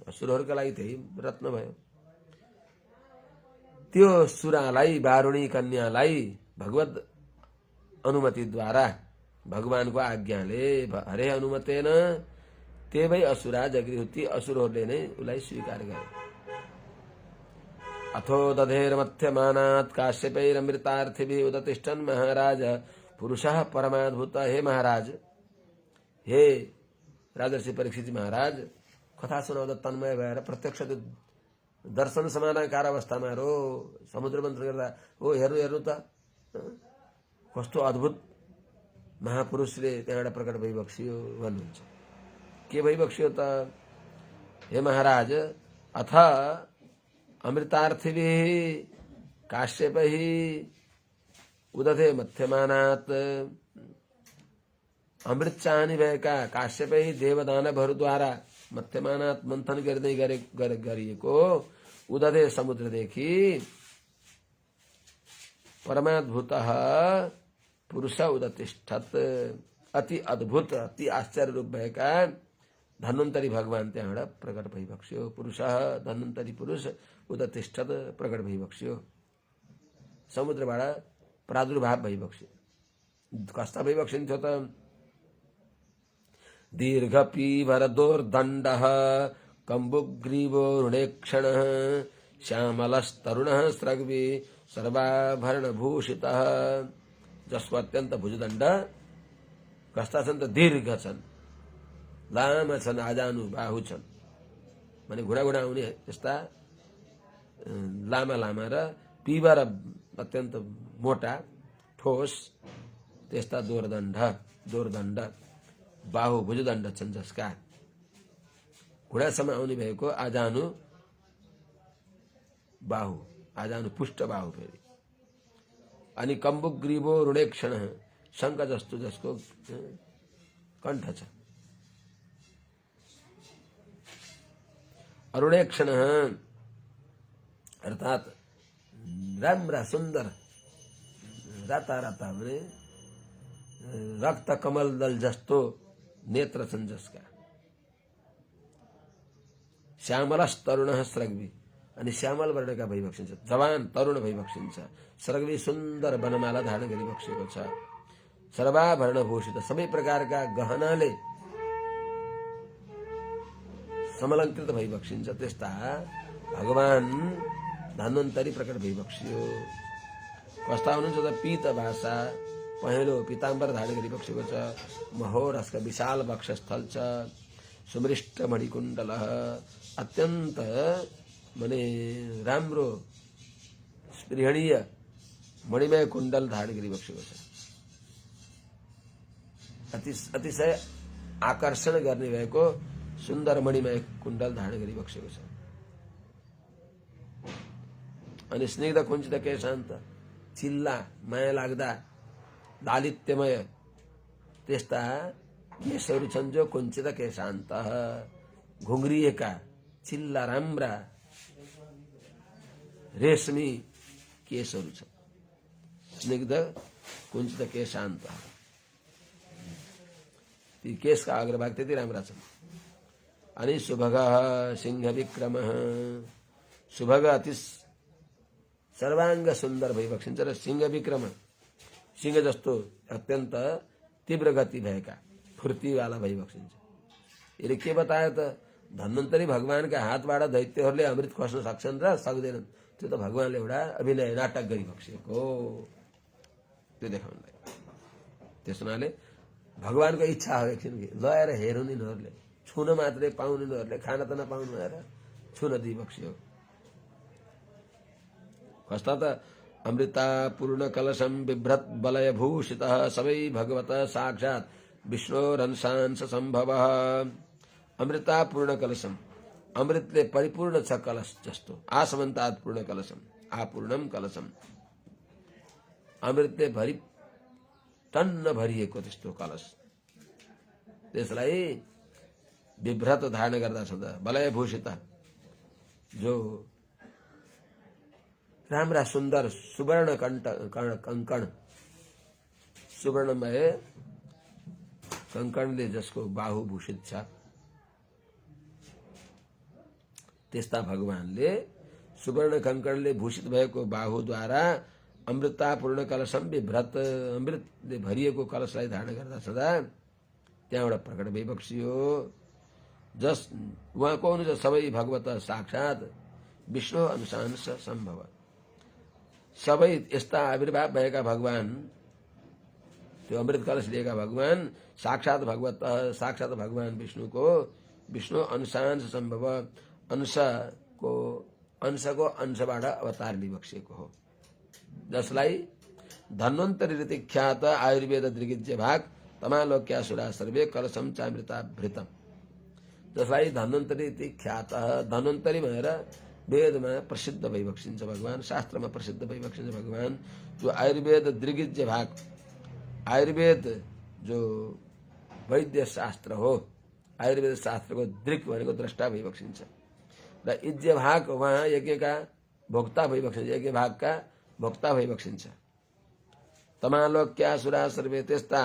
A: असुरहरूका लागि त्यही रत्न भयो। त्यो सुरालाई वारुणी कन्यालाई भगवत अनुमतिद्वारा भगवानको आज्ञाले हरे अनुमतेन ते भई असुरा जगृहुति असुरहरूले नै उसलाई स्वीकार गरे। अथो दधेर मध्यमानात् काश्यपैरमृतार्थिभिः उदतिष्ठन् महाराज पुरुषः परमाद्भुत। हे महाराज, हे राजर्षि परीक्षित महाराज, कथा सुनाउँदा तन्मय भएर प्रत्यक्ष त्यो दर्शन समानाकार अवस्थामा रो समुद्र मन्थन गर्दा हो हेर्नु हेर्नु त कस्तो अद्भुत महापुरुषले त्यहाँबाट प्रकट भइबक्सियो भन्नुहुन्छ। के भइबक्सियो त? हे महाराज, अथ अमृतार्थिभिः काश्यपैः उदधे मध्यमानात् अमृत चाहने भएका काश्यपै देवदानवहरूद्वारा मध्यमानात् मन्थन गर्दै गरिएको उदधे समुद्रदेखि परमाद्भुतः पुरुष उदतिष्ठत्, अति अद्भुत अति आश्चर्य रूप भएका धन्वन्तरी भगवान त्यहाँबाट प्रकट भइबक्स्यो। पुरुषः धन्वन्तरी पुरुष उदतिष्ठत् प्रकट भइबक्स्यो, समुद्रबाट प्रादुर्भाव भइबक्स्यो। कस्ता भइबक्सिन्थ्यो त? दीर्घ पीवर दोर्दण्डः कम्बुग्रीवो रुणेक्षणः श्यामलस्तरुणः स्रग्वी सर्वाभरणभूषितः। जसको अत्यन्त भुजदण्ड कस्ता छन् त? दीर्घ छन्, लामा छन्, आजानु बाहु छन्, माने घुँडा घुँडा आउने त्यस्ता लामा लामा र पीवर अत्यन्त मोटा ठोस त्यस्ता दोर्दण्ड बाहु भुजदण्ड छन्, जसका घुँडासम्म आउने भएको आजानु बाहु, आजानु पुष्ट बाहु फेरि। अनि कम्बुग्रीवो रुणेक्षण, शङ्ख जस्तो जसको कण्ठ छ। अरुणेक्षण अर्थात् राम्रा सुन्दर राता राता भने रक्त कमल दल जस्तो नेत्र छन् जसका। श्यामलस तरुण स्रग्वी, अनि श्यामल वर्णका भइबक्सिन्छ, जवान तरुण भइबक्सिन्छ। स्रग्वी सुन्दर वनमाला धारण गरिबक्सेको छ। सर्वाभरण भूषित, सबै प्रकारका गहनाले समलङ्कृत भइबक्सिन्छ। त्यस्ता भगवान धन्वन्तरी प्रकट भइबक्सियो। कस्ता हुनुहुन्छ त? पीत भाषा, पहेँलो पीताम्बर धारण गरिबक्सेको छ। महोरसका विशाल वक्षस्थल छ। सुमृष्ट मणिकुण्डल, अत्यन्त माने राम्रो स्पृहणीय मणिमय कुण्डल धारण गरिबक्सेको छ। अतिशय आकर्षण गर्ने भएको सुन्दर मणिमय कुण्डल धारण गरिबक्सेको छ। अनि स्निग्ध कुञ्चित केशान्त, चिल्ला माया लाग्दा लालित्यमय त्यस्ता केशहरू छन्, जो कुञ्चित केशान्त घुङ्रिएका चिल्ला राम्रा रेशमी केशहरू छन्। स्निग्ध कुञ्चित केशान्त, ती केशका अग्रभाग त्यति राम्रा छन्। अनि सुभग सिंह विक्रम, सुभग अति सर्वाङ्ग सुन्दर भइबक्सिन्छ र सिंह विक्रम, सिंह जस्तो अत्यन्त तीव्र गति भएका फुर्तीवाला भइबक्सिन्छ। यसले के बतायो त? धन्वन्तरी भगवानका हातबाट दैत्यहरूले अमृत खोज्न सक्छन् र सक्दैनन्। त्यो त भगवानले एउटा अभिनय नाटक गरिबक्सिएको त्यो देखाउनलाई। त्यस हुनाले भगवानको इच्छा हो एकछिन लएर हेरुन्, यिनीहरूले छुन मात्रै पाउनु, यिनीहरूले खान त नपाउनु भएर छुन दिइबक्सियो। कस्ता त? अमृता पूर्ण कलशम बिभ्रत बलय भूषितः सबै भगवत साक्षात् विष्णोरंशांश सम्भव। अमृता पूर्ण कलशम, अमृतले परिपूर्ण छ कलश जस्तो। आसमन्तात् पूर्ण कलशम, आपूर्णम कलशम, अमृतले भरि टन्न भरिएको त्यस्तो कलश। त्यसलाई विभ्रत धारण गर्दा छँदा बलय भूषित जो राम्रा सुन्दर सुवर्ण कंकण सुवर्णमय कंकणले जसको बाहु भूषित छ त्यस्ता भगवानले सुवर्ण कंकणले भूषित भएको बाहुद्वारा अमृतापूर्ण कलशम विभ्रत अमृतले भरिएको कलशलाई धारण गर्दा छँदा त्यहाँबाट प्रकट भइबक्सियो। जस उहाँ को हुनुहुन्छ सबै भगवत साक्षात विष्णु अंशांश सम्भव सबै यस्ता आविर्भाव भएका भगवान त्यो अमृत कलश लिएका भगवान साक्षात भगवान विष्णुको विष्णु अंशांश सम्भव अंशको अंशबाट अवतार लिइबक्सिएको हो। जसलाई धन्वन्तरी रीति ख्यात आयुर्वेद दृगिज्य भाग तमालोक्यासुरा सर्वे कलशम चामृताभृतम जसलाई धन्वन्तरी रीति ख्यात धन्वन्तरी भएर वेदमा प्रसिद्ध भइबक्सिन्छ भगवान शास्त्रमा प्रसिद्ध भइबक्सिन्छ भगवान जो आयुर्वेद दृगिज्य भाग आयुर्वेद जो वैद्य शास्त्र हो आयुर्वेद शास्त्रको दृक् भनेको द्रष्टा भइबक्सिन्छ र इज्य भाग उहाँ यज्ञका भोक्ता भइबक्सिन्छ यज्ञ भागका भोक्ता भइबक्सिन्छ। तमालोक्यासुरा सर्वे त्यस्ता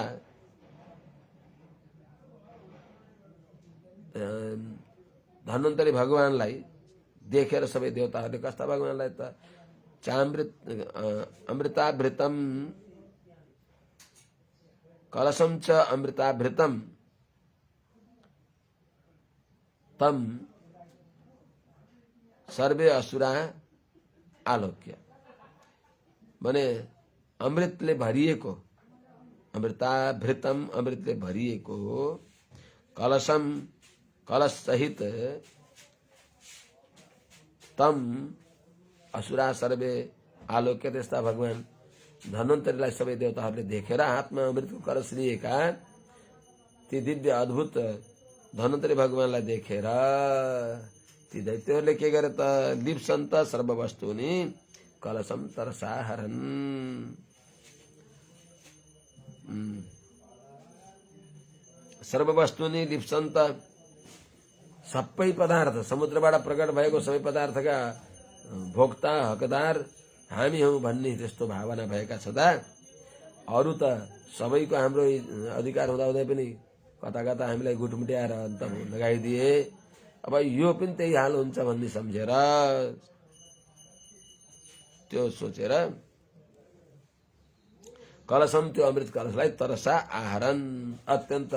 A: धन्वन्तरी भगवानलाई देखेर सबै देवताहरूले कस्ता भगवानलाई त अमृताभृतम कलशम च अमृताभृतम तम सर्वे असुरा आलोक्य माने अमृतले भरिएको अमृताभृतम अमृतले भरिएको कलशम कलश सहित तम असुरा सर्वे आलोक्य त्यस्ता भगवान धन्वन्तरीलाई सबै देवताहरूले देखेर हातमा अमृतको कलश लिएका ती दिव्य अद्भुत धन्वन्तरी भगवानलाई देखेर ती दैत्यहरूले के गरे त लिप्सन्त सर्ववस्तुनि कलशम तरसा हरन् सर्ववस्तुनि लिप्सन्त सबै पदार्थ समुद्रबाट प्रकट भएको सबै पदार्थका भोक्ता हकदार हामी हौं भन्ने त्यस्तो भावना भएका छँदा अरू त सबैको हाम्रो अधिकार हुँदाहुँदै पनि कता कता हामीलाई गुटमुट्याएर अन्त लगाइदिए अब यो पनि त्यही हाल हुन्छ भन्ने सम्झेर त्यो सोचेर कलशम त्यो अमृत कलशलाई तरसा आहरण अत्यन्त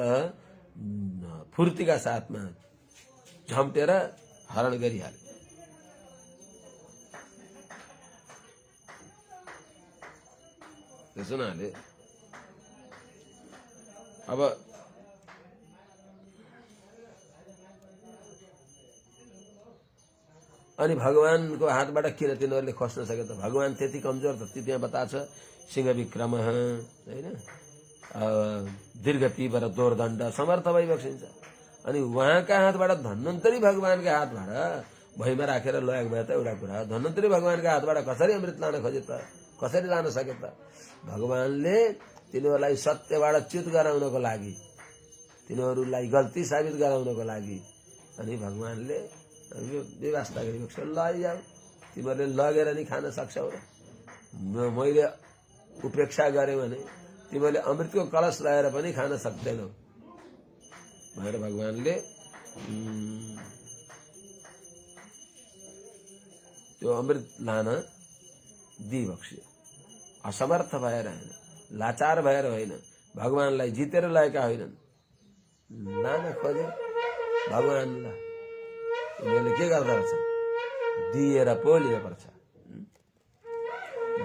A: फूर्तिका साथमा झम्टेर हरण गरिहाले। त्यसो हुनाले अब अनि भगवानको हातबाट किन तिनीहरूले खोज्न सके त भगवान त्यति कमजोर त त्यहाँ बताछ सिंह विक्रम हैन दीर्घ तीव्र दोर्दण्ड समर्थ भइबक्सिन्छ अनि उहाँका हातबाट धन्वन्तरी भगवानका हातबाट भैमा राखेर लगेको भए त एउटा कुरा धन्वन्तरी भगवानका हातबाट कसरी अमृत लान खोजे त कसरी लान सके त भगवानले तिनीहरूलाई सत्यबाट च्युत गराउनको लागि तिनीहरूलाई गल्ती साबित गराउनको लागि अनि भगवानले व्यवस्था गरिएको छ लैजाऊ तिमीहरूले लगेर नि खान सक्छौ र मैले उपेक्षा गरे भने तिमीहरूले अमृतको कलश लगाएर पनि खान सक्दैनौ भनेर भगवानले त्यो अमृत लान दिइबक्सियो। असमर्थ भएर होइन लाचार भएर होइन भगवानलाई जितेर लगेका होइनन् लान खोजे भगवानलाई उनीहरूले के गर्दो रहेछ दिएर पो लिनुपर्छ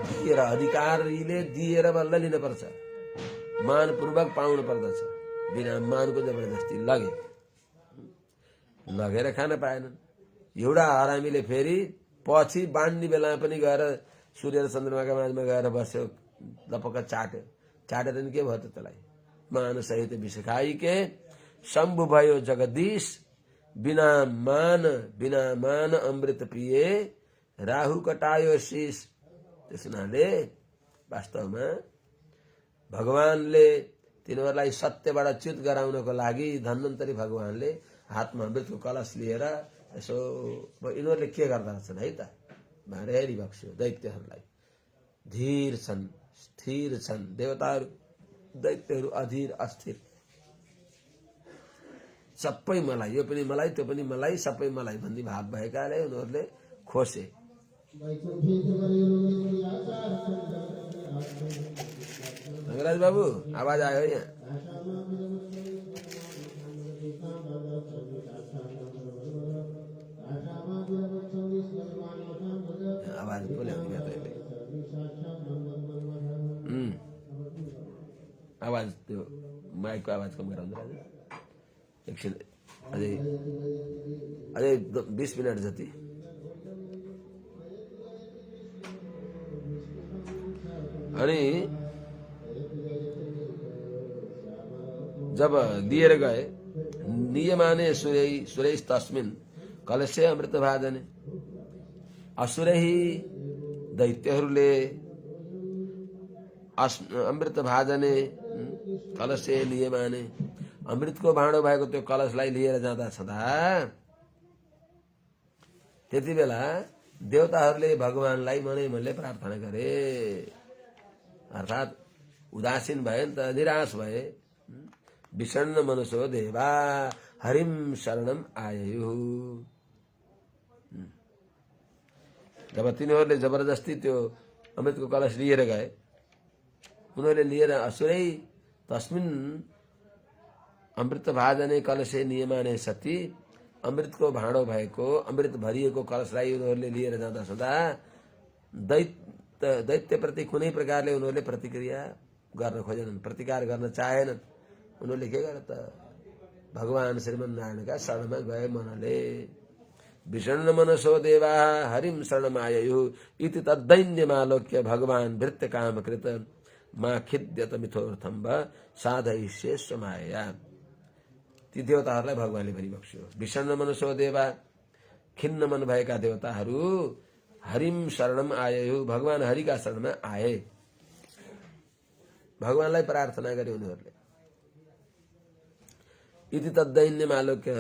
A: दिएर अधिकारीले दिएर बल्ल लिनुपर्छ मानपूर्वक पाउनु पर्दछ बिना मानको जबरजस्ती लगेर खान पाएनन्। एउटा हरामीले फेरि पछि बाँड्ने बेलामा पनि गएर सूर्य र चन्द्रमाका माझमा गएर बस्यो लपक्क चाटेर नि के भयो त त्यसलाई मान सहित विष खाइके शम्भु भयो जगदीश बिना मान अमृत पिए राहु कटायो शीश। त्यस हुनाले वास्तवमा भगवानले तिनीहरूलाई सत्यबाट च्युत गराउनको लागि धन्वन्तरी भगवानले हातमा अमृतको कलश लिएर यसो यिनीहरूले के गर्दा रहेछन् है त भनेर बक्स्यो दैत्यहरूलाई। धीर छन्, स्थिर छन् देवताहरू, दैत्यहरू अधीर अस्थिर। सबै मलाई, यो पनि मलाई, त्यो पनि मलाई, सबै मलाई भन्ने भाव भएकाले उनीहरूले खोसे। रंगराज बाबू आवाज आयो यहाँ? आवाज बोले आवाज त्यो माइकको आवाज कम गराउँदो राजा एकछिन, अझै 20 मिनट जति। अनि जब दिएर गए नियमाने सुरै तस्मिन् कलशे अमृत भाजने, असुरै दैत्यहरूले अमृत भाजने कलशे नियमाने, अमृतको भाँडो भएको त्यो कलशलाई लिएर जाँदा छँदा त्यति बेला देवताहरूले भगवानलाई मनै मनले प्रार्थना गरे, अर्थात् उदासीन भए नि त, निराश भए। विषण्ण मनसो देवा हरिम शरणम आयु। जब तिनीहरूले जबरजस्ती त्यो अमृतको कलश लिएर गए, उनीहरूले लिएर असुरै तस्मिन् अमृत भाजने कलशे नियमाने सती, अमृतको भाँडो भएको अमृत भरिएको कलशलाई उनीहरूले लिएर जाँदा सदा दैत्यप्रति कुनै प्रकारले उनीहरूले प्रतिक्रिया गर्न खोजेनन्, प्रतिकार गर्न चाहेनन्। उनीहरूले के गरे त भगवान श्रीमन्नारायणका शरणमा गए मनले। विषण्ण मनसो देवा हरिम शरणमाययु इति तद्दैन्यमालोक्य भगवान भृत्य कामकृत मा खिद्यत मिथोर्थम्ब साधयिष्ये स्वमाया। ती देवताहरूलाई भगवानले पनि बक्स्यो। विषण्ण मनसो देवा, खिन्न मन भएका देवताहरू हरिम शरणम आययु, भगवान हरिका शरणमा आए। भगवानलाई प्रार्थना गरे उनीहरूले। इति तद्दैन्यम आलोक्य,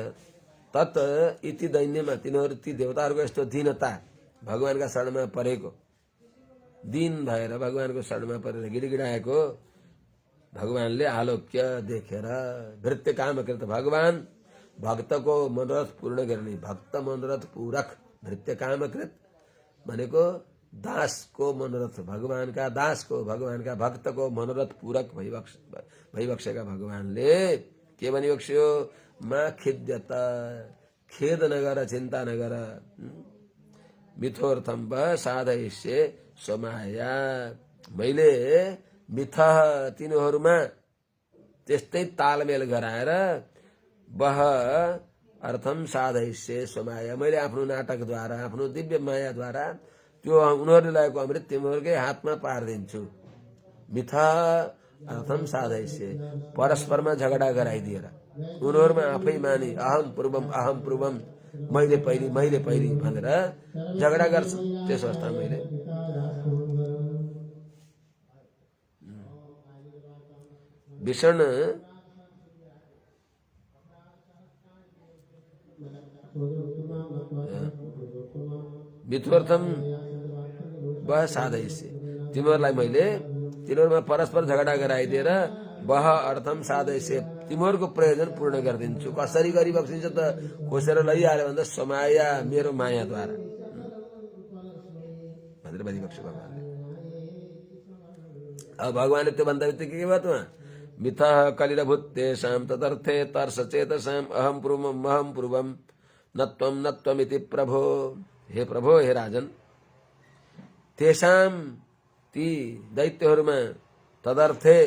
A: तत् इति दैन्यमा, तिनीहरू ती देवताहरूको यस्तो दीनता, भगवानका शरणमा परेको, दीन भएर भगवानको शरणमा परेर गिडगिडाएको भगवानले आलोक्य देखेर भृत्य कामकृत, भगवान भक्तको मनोरथ पूर्ण गर्ने, भक्त मनोरथ पूरक, भृत्य कामकृत भनेको दासको मनोरथ, भगवानका दासको, भगवानका भक्तको मनोरथ पूरक भइबक्सेका भगवानले के भनिबक्स्यो? मा खिद्यत, खेद नगर, चिन्ता नगर, मिथोर्थम्ब साधयिष्ये स्वमाया, मैले मिथ तिनीहरूमा त्यस्तै तालमेल गराएर बह अर्थम साधयिष्ये स्वमाया, मैले आफ्नो नाटकद्वारा, आफ्नो दिव्य मायाद्वारा त्यो उनीहरूले लगेको अमृत तिमीहरूकै हातमा पारिदिन्छु। मिथ अर्थम साधयिष्ये, परस्परमा झगडा गराइदिएर उनीहरूमा आफै माने अहम पूर्वम, मैले पहिली भनेर झगडा गर्छ। त्यस अवस्था मैले भीषण मिथोर्थम बह साधयिष्ये, तिमीहरूलाई मैले तिनीहरूमा परस्पर झगडा गराइदिएर बह अर्थम साधयिष्ये, तिमीहरूको प्रयोजन पूर्ण गरिदिन्छु। कसरी गरिबक्सिन्छ त? खोसेर लैहाल्यो भन्दा स्वमाया, मेरो मायाद्वारा भनेर भनिबक्स्यो भगवानले। अब भगवानले त्यो भन्दा बित्तिकै के भयो त? मिथ कलिरभूत तेषां तदर्थे तर्ष चेतसां अहम पूर्वम नत्वम इति प्रभो। हे प्रभो, हे राजन, तेषां ती दैत्यहरूमा तदर्थे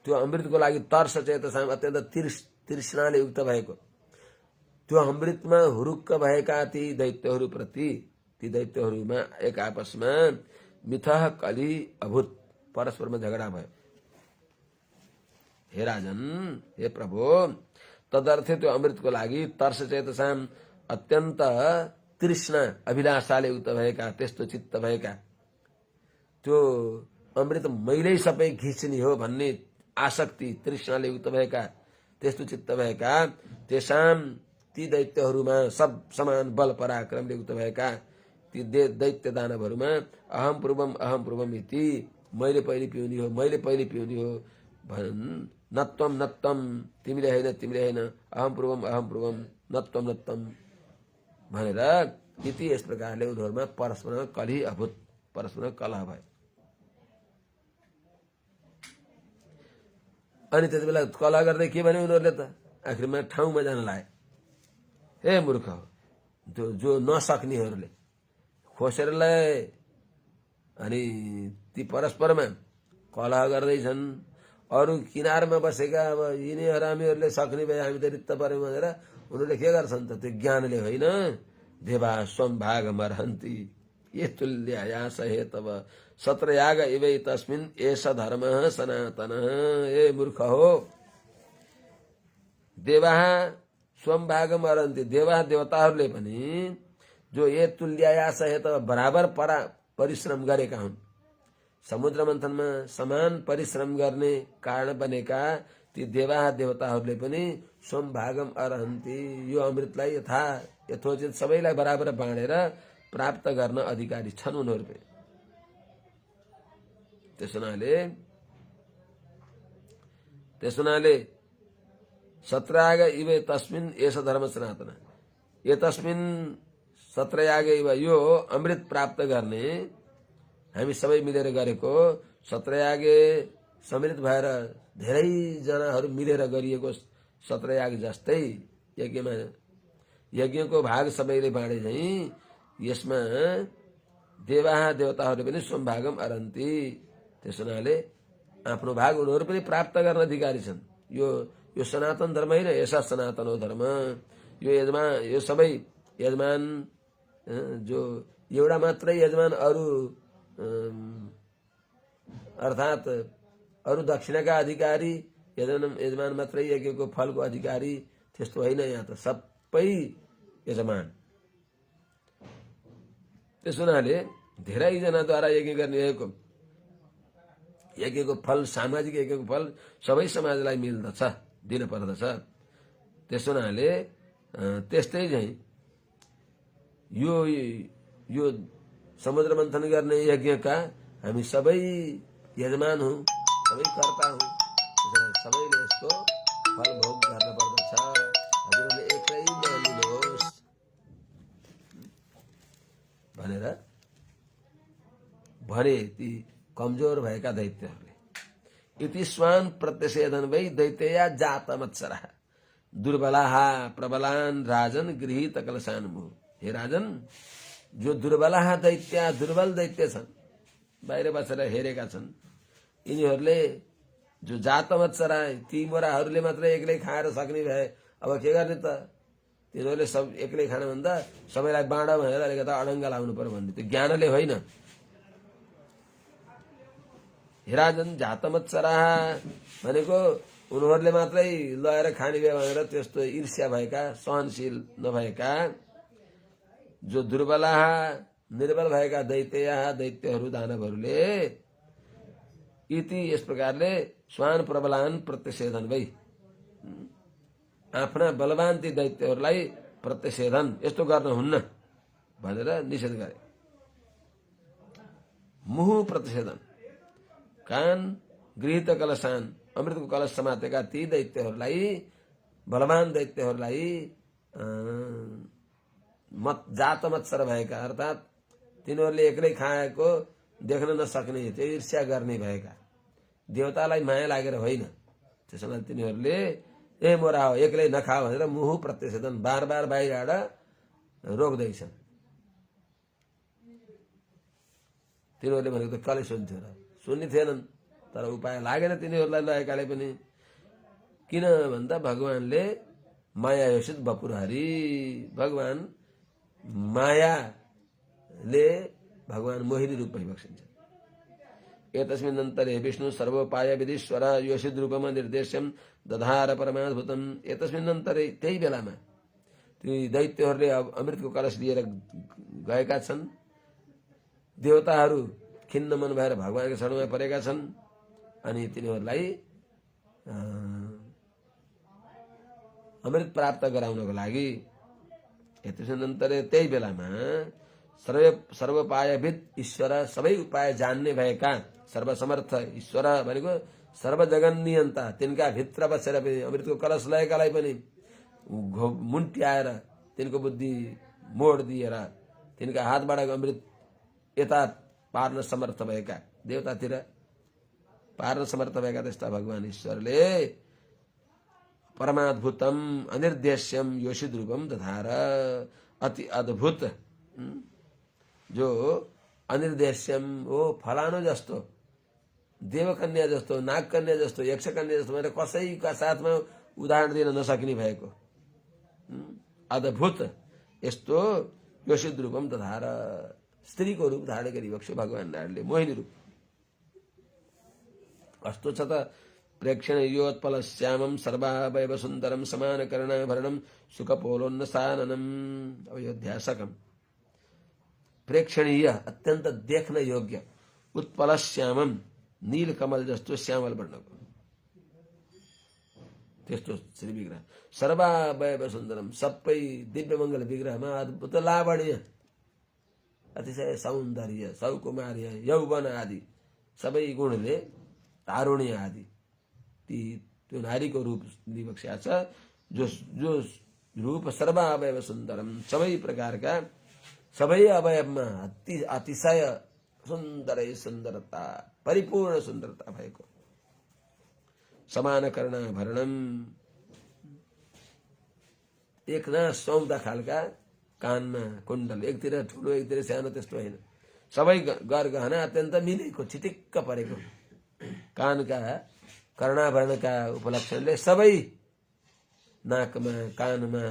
A: त्यो अमृतको लागि तर्ष चेतसां, अत्यन्त तृष्णाले युक्त भएको, त्यो अमृतमा हुरुक्क भएका ती दैत्यहरूप्रति, ती दैत्यहरूमा एक आपसमा मिथ कलि अभूत, परस्परमा झगडा भयो। हे राजन, हे प्रभो, तदर्थे त्यो अमृतको लागि तर्ष चेतसां, अत्यन्त तृष्णा अभिलाषाले युक्त भएका, त्यस्तो चित्त भएका, त्यो अमृत मैले सबै घिच्ने हो भन्ने आसक्ति तृष्णाले युक्त भएका, त्यस्तो चित्त भएका तेषां ती दैत्यहरूमा सब समान बल पराक्रमले युक्त भएका ती दैत्य दानवहरूमा अहम पूर्वम इति मैले पहिले पिउने हो भन् नत्वम तिमीले होइन अहम पूर्वम नत्वम भनेर इति यस प्रकारले उनीहरूमा परस्पर कलही अभूत परस्पर कलह भयो। अनि त्यति बेला कलह गर्दै के भन्यो उनीहरूले त आखिरमा ठाउँमा जान लागे। हे मूर्ख जो नसक्नेहरूले खोसेर ल्याए अनि ती परस्परमा कलह गर्दैछन्। अरू किनारमा बसेका अब यिनी हरामीहरूले सक्ने भए हामी त रित्त पर्यौँ भनेर उनीहरूले के गर्छन् त त्यो ज्ञानले होइन देवा स्वभाग मर्हन्ति ये तुल्याया सहे तब सत्रयाग इवै तस्मिन् एष धर्म सनातन। ए मूर्ख हो देवा स्वभाग मर्हन्ति देवताहरूले पनि जो ये तुल्याया सहे तब बराबर परिश्रम गरेका हुन्। समुद्र मन्थनमा समान परिश्रम गर्ने कारण बनेका ती देवताहरूले पनि स्वभागम अर्हन्ति यो अमृतलाई यथोचित सबैलाई बराबर बाँडेर प्राप्त गर्न अधिकारी छन् उनीहरू पनि। त्यस हुनाले सत्रयाग इव तस्मिन् एष धर्म सनातन ये तस्मिन् सत्रयाग इव यो अमृत प्राप्त गर्ने हामी सबै मिलेर गरेको सत्रयागे सम्मिलित भएर धेरैजनाहरू मिलेर गरिएको सत्रयाग जस्तै यज्ञको भाग सबैले बाँडे झैं यसमा देवताहरूले पनि स्वभागम अर्हन्ति। त्यस हुनाले आफ्नो भाग उनीहरू पनि प्राप्त गर्न अधिकारी छन्। यो सनातन धर्म होइन यसा सनातन हो धर्म। यो सबै यजमान जो एउटा मात्रै यजमान अरू अर्थात अरू दक्षिणाका अधिकारी यजमान मात्रै यज्ञको फलको अधिकारी त्यस्तो होइन। यहाँ त सबै यजमान। त्यस हुनाले धेरैजनाद्वारा यज्ञ गर्ने यज्ञको फल सामाजिक यज्ञको फल सबै समाजलाई मिल्दछ दिन पर्दछ। त्यस हुनाले त्यस्तै झैं यो समुद्र मन्थन गर्ने यज्ञका हामी सबै यजमान हौं सबै कर्ता हौं। सबैले यसको फल भोग गर्न पर्दछ। हजुरले एकै मानिनुहोस् भनेर भने ती कमजोर भएका दैत्यहरूले। इति स्वान प्रत्यसेदन वै दैत्यया जात मत्सरा दुर्बलाहा प्रबलान राजन गृहीत कलशान्मुह। हे राजन जो दुर्बल दैत्य छन् बाहिर बसेर हेरेका छन् यिनीहरूले जो जात मत्सरा ती मोराहरूले मात्रै एक्लै खाएर सक्ने भए अब के गर्ने त तिनीहरूले सब एक्लै खान भन्दा सबैलाई बाँड भनेर अलिकता अडङ्ग लाउनु पर्यो भन्ने त्यो ज्ञानले होइन। हे राजन जात मत्सरा भनेको उनीहरूले मात्रै लगाएर खाने भए भनेर त्यस्तो ईर्ष्या भएका सहनशील नभएका जो निर्बल भएका दैत्यहरू दानवहरूले इति यस प्रकारले स्वान प्रबलान प्रत्यसेदन भई आफ्ना बलवान ती दैत्यहरूलाई प्रत्यसेदन यस्तो गर्न हुन्न भनेर निषेध गरे। मुह प्रतिषेधन कान गृहीत कलशान अमृतको कलश समातेका ती दैत्यहरूलाई बलवान दैत्यहरूलाई जात मत्सर भएका अर्थात तिनीहरूले एक्लै खाएको देख्न नसक्ने त्यो ईर्ष्या गर्ने भएका देवतालाई माया लागेर होइन। त्यसैले तिनीहरूले ए मोरा हो एक्लै नखा भनेर मुह प्रतिषेधन बार बाहिरबाट रोक्दैछन्। तिनीहरूले भनेको त कले सुन्थ्यो र सुन्ने थिएनन् तर उपाय लागेन तिनीहरूलाई लगाएकाले पनि। किन भन्दा भगवानले माया योषित बपुरहरी भगवान मायाले भगवान मोहिनी रूप भइबक्सिन्छ। एतस्मिन्नन्तरे विष्णु सर्वोपाय विधीश्वर योषित रूपमा निर्देश्यम दधार परमाद्भुतम। एतस्मिन्नन्तरे त्यही बेलामा ती दैत्यहरूले अमृतको कलश लिएर गएका छन्। देवताहरू खिन्न मन भएर भगवानको शरणमा परेका छन् अनि तिनीहरूलाई अमृत प्राप्त गराउनको लागि त्यसनन्तर त्यही बेलामा सर्वोपायविद ईश्वर, सबै उपाय जान्ने भएका सर्वसमर्थ ईश्वर भनेको सर्वजगन नियन्ता, तिनका भित्र बसेर पनि अमृतको कलश लगेकालाई पनि मुन्ट्याएर तिनको बुद्धि मोड दिएर तिनका हातबाट अमृत यता पार्न समर्थ भएका, देवतातिर पार्न समर्थ भएका त्यस्ता भगवान ईश्वरले परमाद्भुतम अनिर्देश्यम योषित रूपम दधार, अति अद्भुत जो अनिर्देश्यम हो फलानो जस्तो, देवकन्या जस्तो, नागकन्या जस्तो, यक्षकन्या जस्तो भनेर कसैका साथमा उदाहरण दिन नसकिने भएको अद्भुत यस्तो योषित रूपम दधार, स्त्रीको रूप धारण गरिबक्स्यो भगवान नारायणले, मोहिनी रूप। कस्तो छ त प्रेक्षण योत्पल श्यामम सर्वावयव सुन्दरम समान कर्णाभरणम सुखपोलोन्नसाननम। अब यो ध्यासकम प्रेक्षणीय अत्यन्त देख्न योग्य, उत्पल श्यामम नील कमल जस्तो श्यामल वर्णको त्यस्तो श्री विग्रह, सर्वावयव सुन्दरम सबै दिव्य मङ्गल विग्रहमा अद्भुत लावण्य, अतिशय सौन्दर्य, सौकुमार्य, यौवन आदि सबै गुणले तारुण्य आदि त्यो नारीको रूप लिइबक्स्या छ, जो रूप सर्वावयव सुन्दरम, सबै प्रकारका सबै अवयवमा अतिशय सुन्दरै सुन्दरता, परिपूर्ण सुन्दरता भएको, समान कर्णाभरणम एक न सौदा खालका कानमा कुण्डल, एकतिर ठुलो एकतिर सानो त्यस्तो होइन, सबै गरगहना अत्यन्त मिलेको छिटिक्क परेको, कानका कर्णाभरणका उपलक्षणले सबै नाकमा, कानमा,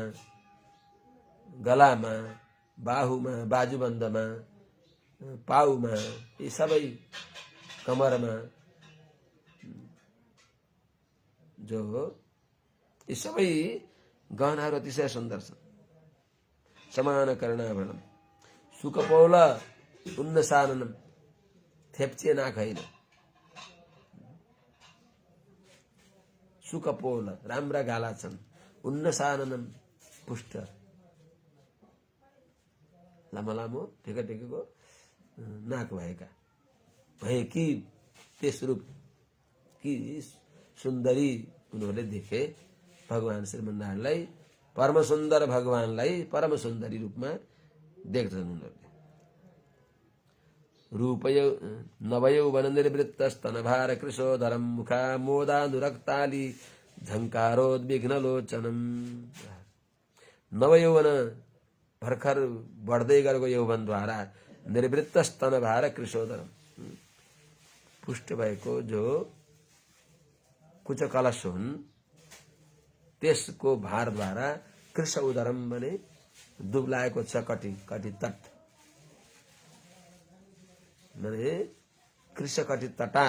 A: गलामा, बाहुमा, बाजुबन्दमा, पाउमा, यी सबै कमरमा जो यी सबै गहनाहरू अतिशय सुन्दर छन्। समान कर्णाभरणम सुकपौल उन्नसाननम, थेप्चे नाक होइन, सुकपोल राम्रा गाला छन्, उन्नसाननम पुष्ट लामो लामो टेका टेकेको नाक भएका भएकी त्यस रूप कि सुन्दरी उनीहरूले देखे भगवान श्रीमन्नारायणलाई, परम सुन्दर भगवानलाई परम सुन्दरी रूपमा देख्छन् उनीहरूले। रूपयो नवयौवन निर्वृत्तस्तनभार कृशोधरम मुखा मोदानुरक्ताली झङ्कारोद्विघ्नलोचनम। नवयौवन भर्खर बढ्दै गरेको यौवनद्वारा निर्वृत्त स्तनभार कृशोधरम, पुष्ट भएको जो कुच कलश हुन् त्यसको भारद्वारा, कृश उदरम भने दुब्लाएको छ कटी तट, माने कृषकटी तटा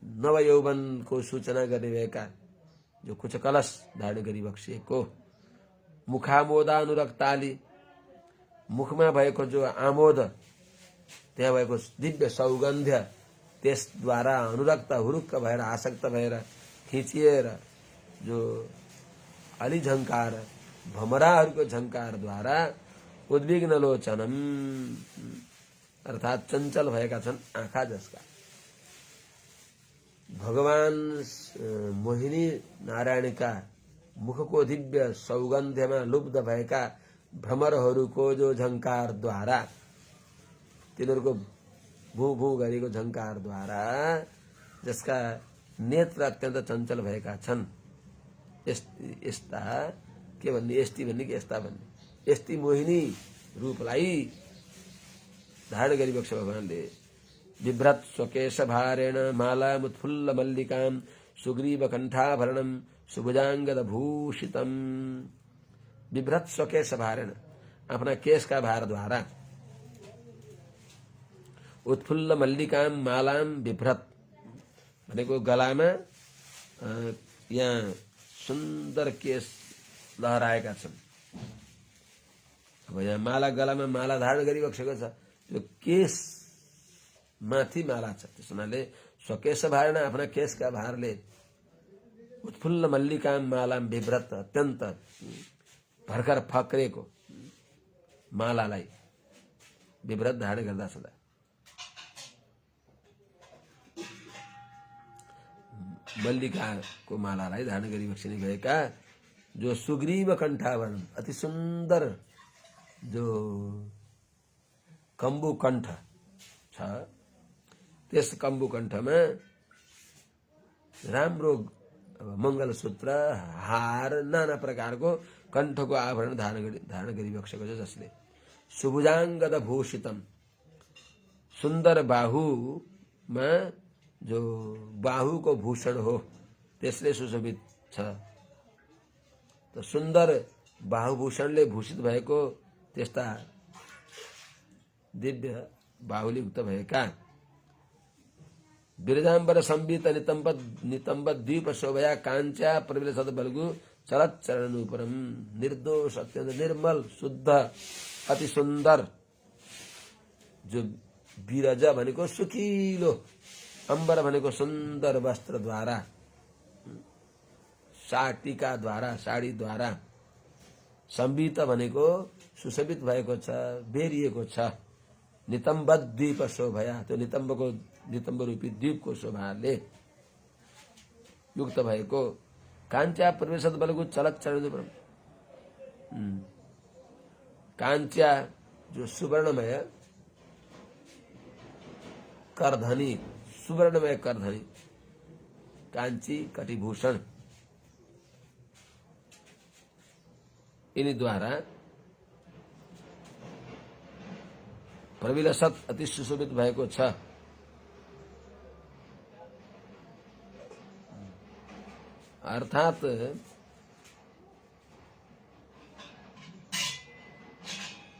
A: नवयौवनको सूचना गर्ने भएका जो कुच कलश धारण गरिबक्सिएको, मुखामोदानुरक्ताली मुखमा भएको जो आमोद, त्यहाँ भएको दिव्य सौगन्ध्य, त्यसद्वारा अनुरक्त हुरुक्क भएर आसक्त भएर खिचिएर जो अलिझङ्कार भमराहरूको झङ्कारद्वारा उद्विग्न लोचनम अर्थात चञ्चल भएका छन् आँखा जसका। भगवान मोहिनी नारायणका मुखको दिव्य सौगन्ध्यमा लुब्ध भएका भ्रमरहरूको जो झङ्कारद्वारा, तिनीहरूको भू भू गरेको झङ्कारद्वारा जसका नेत्र अत्यन्त चञ्चल भएका छन्, यस्ता के भन्ने, यस्ती भन्ने कि यस्ता भन्ने, यस्ती मोहिनी रूपलाई धारण गरिबक्ष भगवानले। बिभ्रत स्वकेश भारेण मालामुत्फुल्ल मल्लिकां सुग्रीव कण्ठाभरणं सुभुजाङ्गद भूषितम। बिभ्रत स्वकेश भारेण, आफ्ना केशका भारद्वारा, उत्फुल्ल मल्लिकां मालां बिभ्रत भनेको गलामा यहाँ सुन्दर केश लहराएका छन्। अब यहाँ माला, गलामा माला धारण गरिबक्सेको छ, यो केश माथि माला छ, त्यस हुनाले स्वकेश भारेण आफ्ना केशका भारले उत्फुल्ल मल्लिकाम मालाम विव्रत अत्यन्त भर्खर फक्रेको मालालाई विव्रत धारण गर्दा सदा मल्लिकाको मालालाई धारण गरी बक्सिने भएका जो सुग्रीव कण्ठावरण अति सुन्दर जो कम्बु कण्ठ छ त्यस कम्बु कण्ठमा राम्रो मङ्गलसूत्र हार नाना प्रकारको कण्ठको आभरण धारण गरी बसेको छ जसले सुभुजाङ्गद भूषितम सुन्दर बाहुमा जो बाहुको भूषण हो त्यसले सुशोभित छ। त सुन्दर बाहुभूषणले भूषित भएको त्यस्ता दिव्य बाहुले युक्त भएका बिरजाम्बर संवित नितम्ब द्वीप शोभया काञ्च्या प्रविलसद बल्गु चलत चरणुपरम निर्दोष अत्यन्त निर्मल शुद्ध अति सुन्दर जो बिरज भनेको सुकिलो अम्बर भनेको सुन्दर वस्त्रद्वारा टीकाद्वारा साडीद्वारा संवित भनेको सुशोभित भएको छ बेरिएको छ नितम्ब द्वीप शोभया त्यो नितम्ब रूपी द्वीपको शोभाले युक्त भएको काञ्च्या प्रवेशद बलगु चलत चरण काञ्च्या जो सुवर्णमय करधनी सुवर्णमय करधनी कांची कटिभूषण इन्हीं द्वारा प्रविलसत अति सुशोभित भएको छ। अर्थात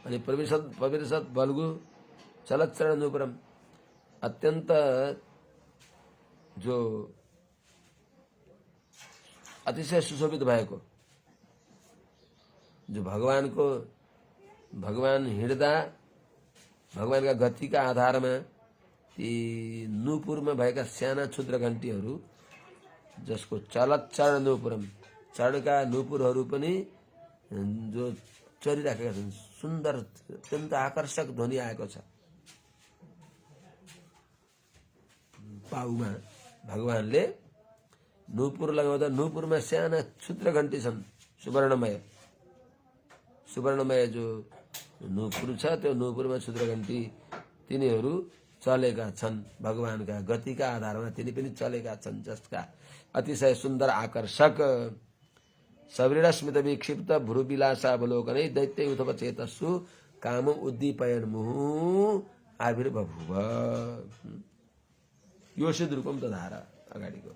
A: अनि प्रविलसत बल्गु चलत चरण उपरम अत्यंत जो अतिशय सुशोभित भएको जो भगवान हिँड्दा भगवानका गतिका आधारमा ती नुपुरमा भएका साना क्षुद्र घण्टीहरू जसको चलत चरण नुपुरम चरणका नुपुरहरू पनि जो चलिराखेका छन् सुन्दर अत्यन्त आकर्षक ध्वनि आएको छ। पाउमा भगवानले नुपुर लगाउँदा नुपुरमा साना क्षुद्र घण्टी छन् सुवर्णमय जो नुपुर छ त्यो नुपुरमा क्षुद्र घण्टी तिनीहरू चलेका छन् भगवानका गतिका आधारमा तिनी पनि चलेका छन् जसका अतिशय सुन्दर आकर्षक शरीर स्मित विक्षिप्त भ्रुविलासावलोकनै दैत्य उथप चेतस्सु काम उद्दीपयन मुहुः आविर्बभुव योषित रूपम दधार अगाडिको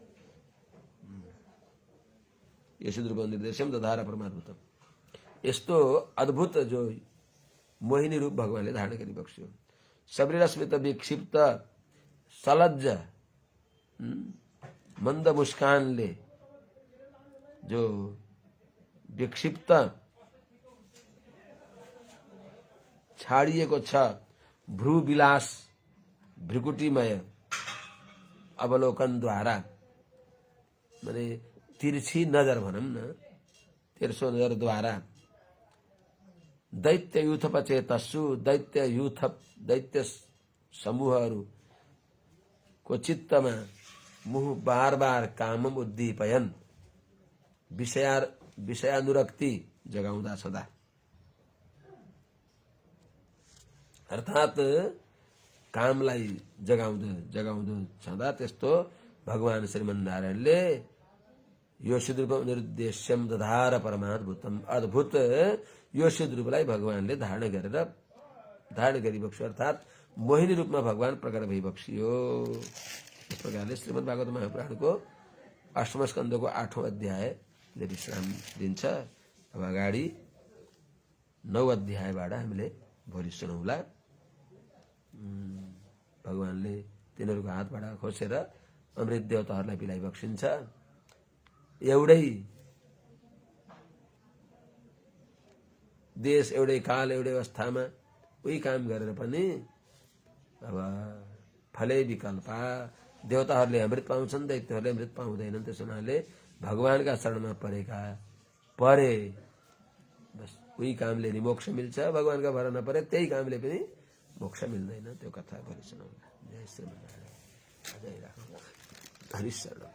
A: योषित रूपम निर्देशम दधार परमाद्भुतम यस्तो अद्भुत जो मोहिनी रूप भगवानले धारण गरी बक्स्यो। शरीर स्मित विक्षिप्त सलज्ज मंद मुस्कानले जो विक्षिप्त छाडिएको छ भ्रू विलास भ्रिकुटीमय अवलोकनद्वारा माने तिर्छी नजर भनौं न तेर्सो नजरद्वारा दैत्य युथप चेतस्सु दैत्य समूहहरूको चित्तमा मुह बार बार कामम उद्दीपयन विषयानुरक्ति जगाउँदा सदा अर्थात कामलाई जगाउँदो छँदा त्यस्तो भगवान श्रीमन्नारायणले योषित रूप निर्देश्यम दधार परमाद्भुतम अद्भुत योषित रूपलाई भगवानले धारण गरी बक्स्यो अर्थात मोहिनी रूपमा भगवान प्रकट भई बक्सियो। इस प्रकारले श्रीमद् भागवत महापुराणको 8औं स्कन्धको 8औं अध्यायले विश्राम दिन्छ। अब अगाडि 9 अध्यायबाट हामीले भोलि सुनौला। भगवानले तिनीहरूको हातबाट खोसेर अमृत देवताहरूलाई पिलाई बक्सिन्छ। एउटै देश एउटै काल एउटै अवस्थामा उही काम गरेर पनि अब फलै विकल्प देवताहरूले अमृत पाउँछन् दैत्यहरूले अमृत पाउँदैनन्। त्यस हुनाले भगवानका शरणमा परेका परे बस उही कामले नि मोक्ष मिल्छ, भगवानका भर नपरे त्यही कामले पनि मोक्ष मिल्दैन। त्यो कथा भोलि सुनाउँला। जय श्रीमन्नारायण। जय राम। हरि शरण।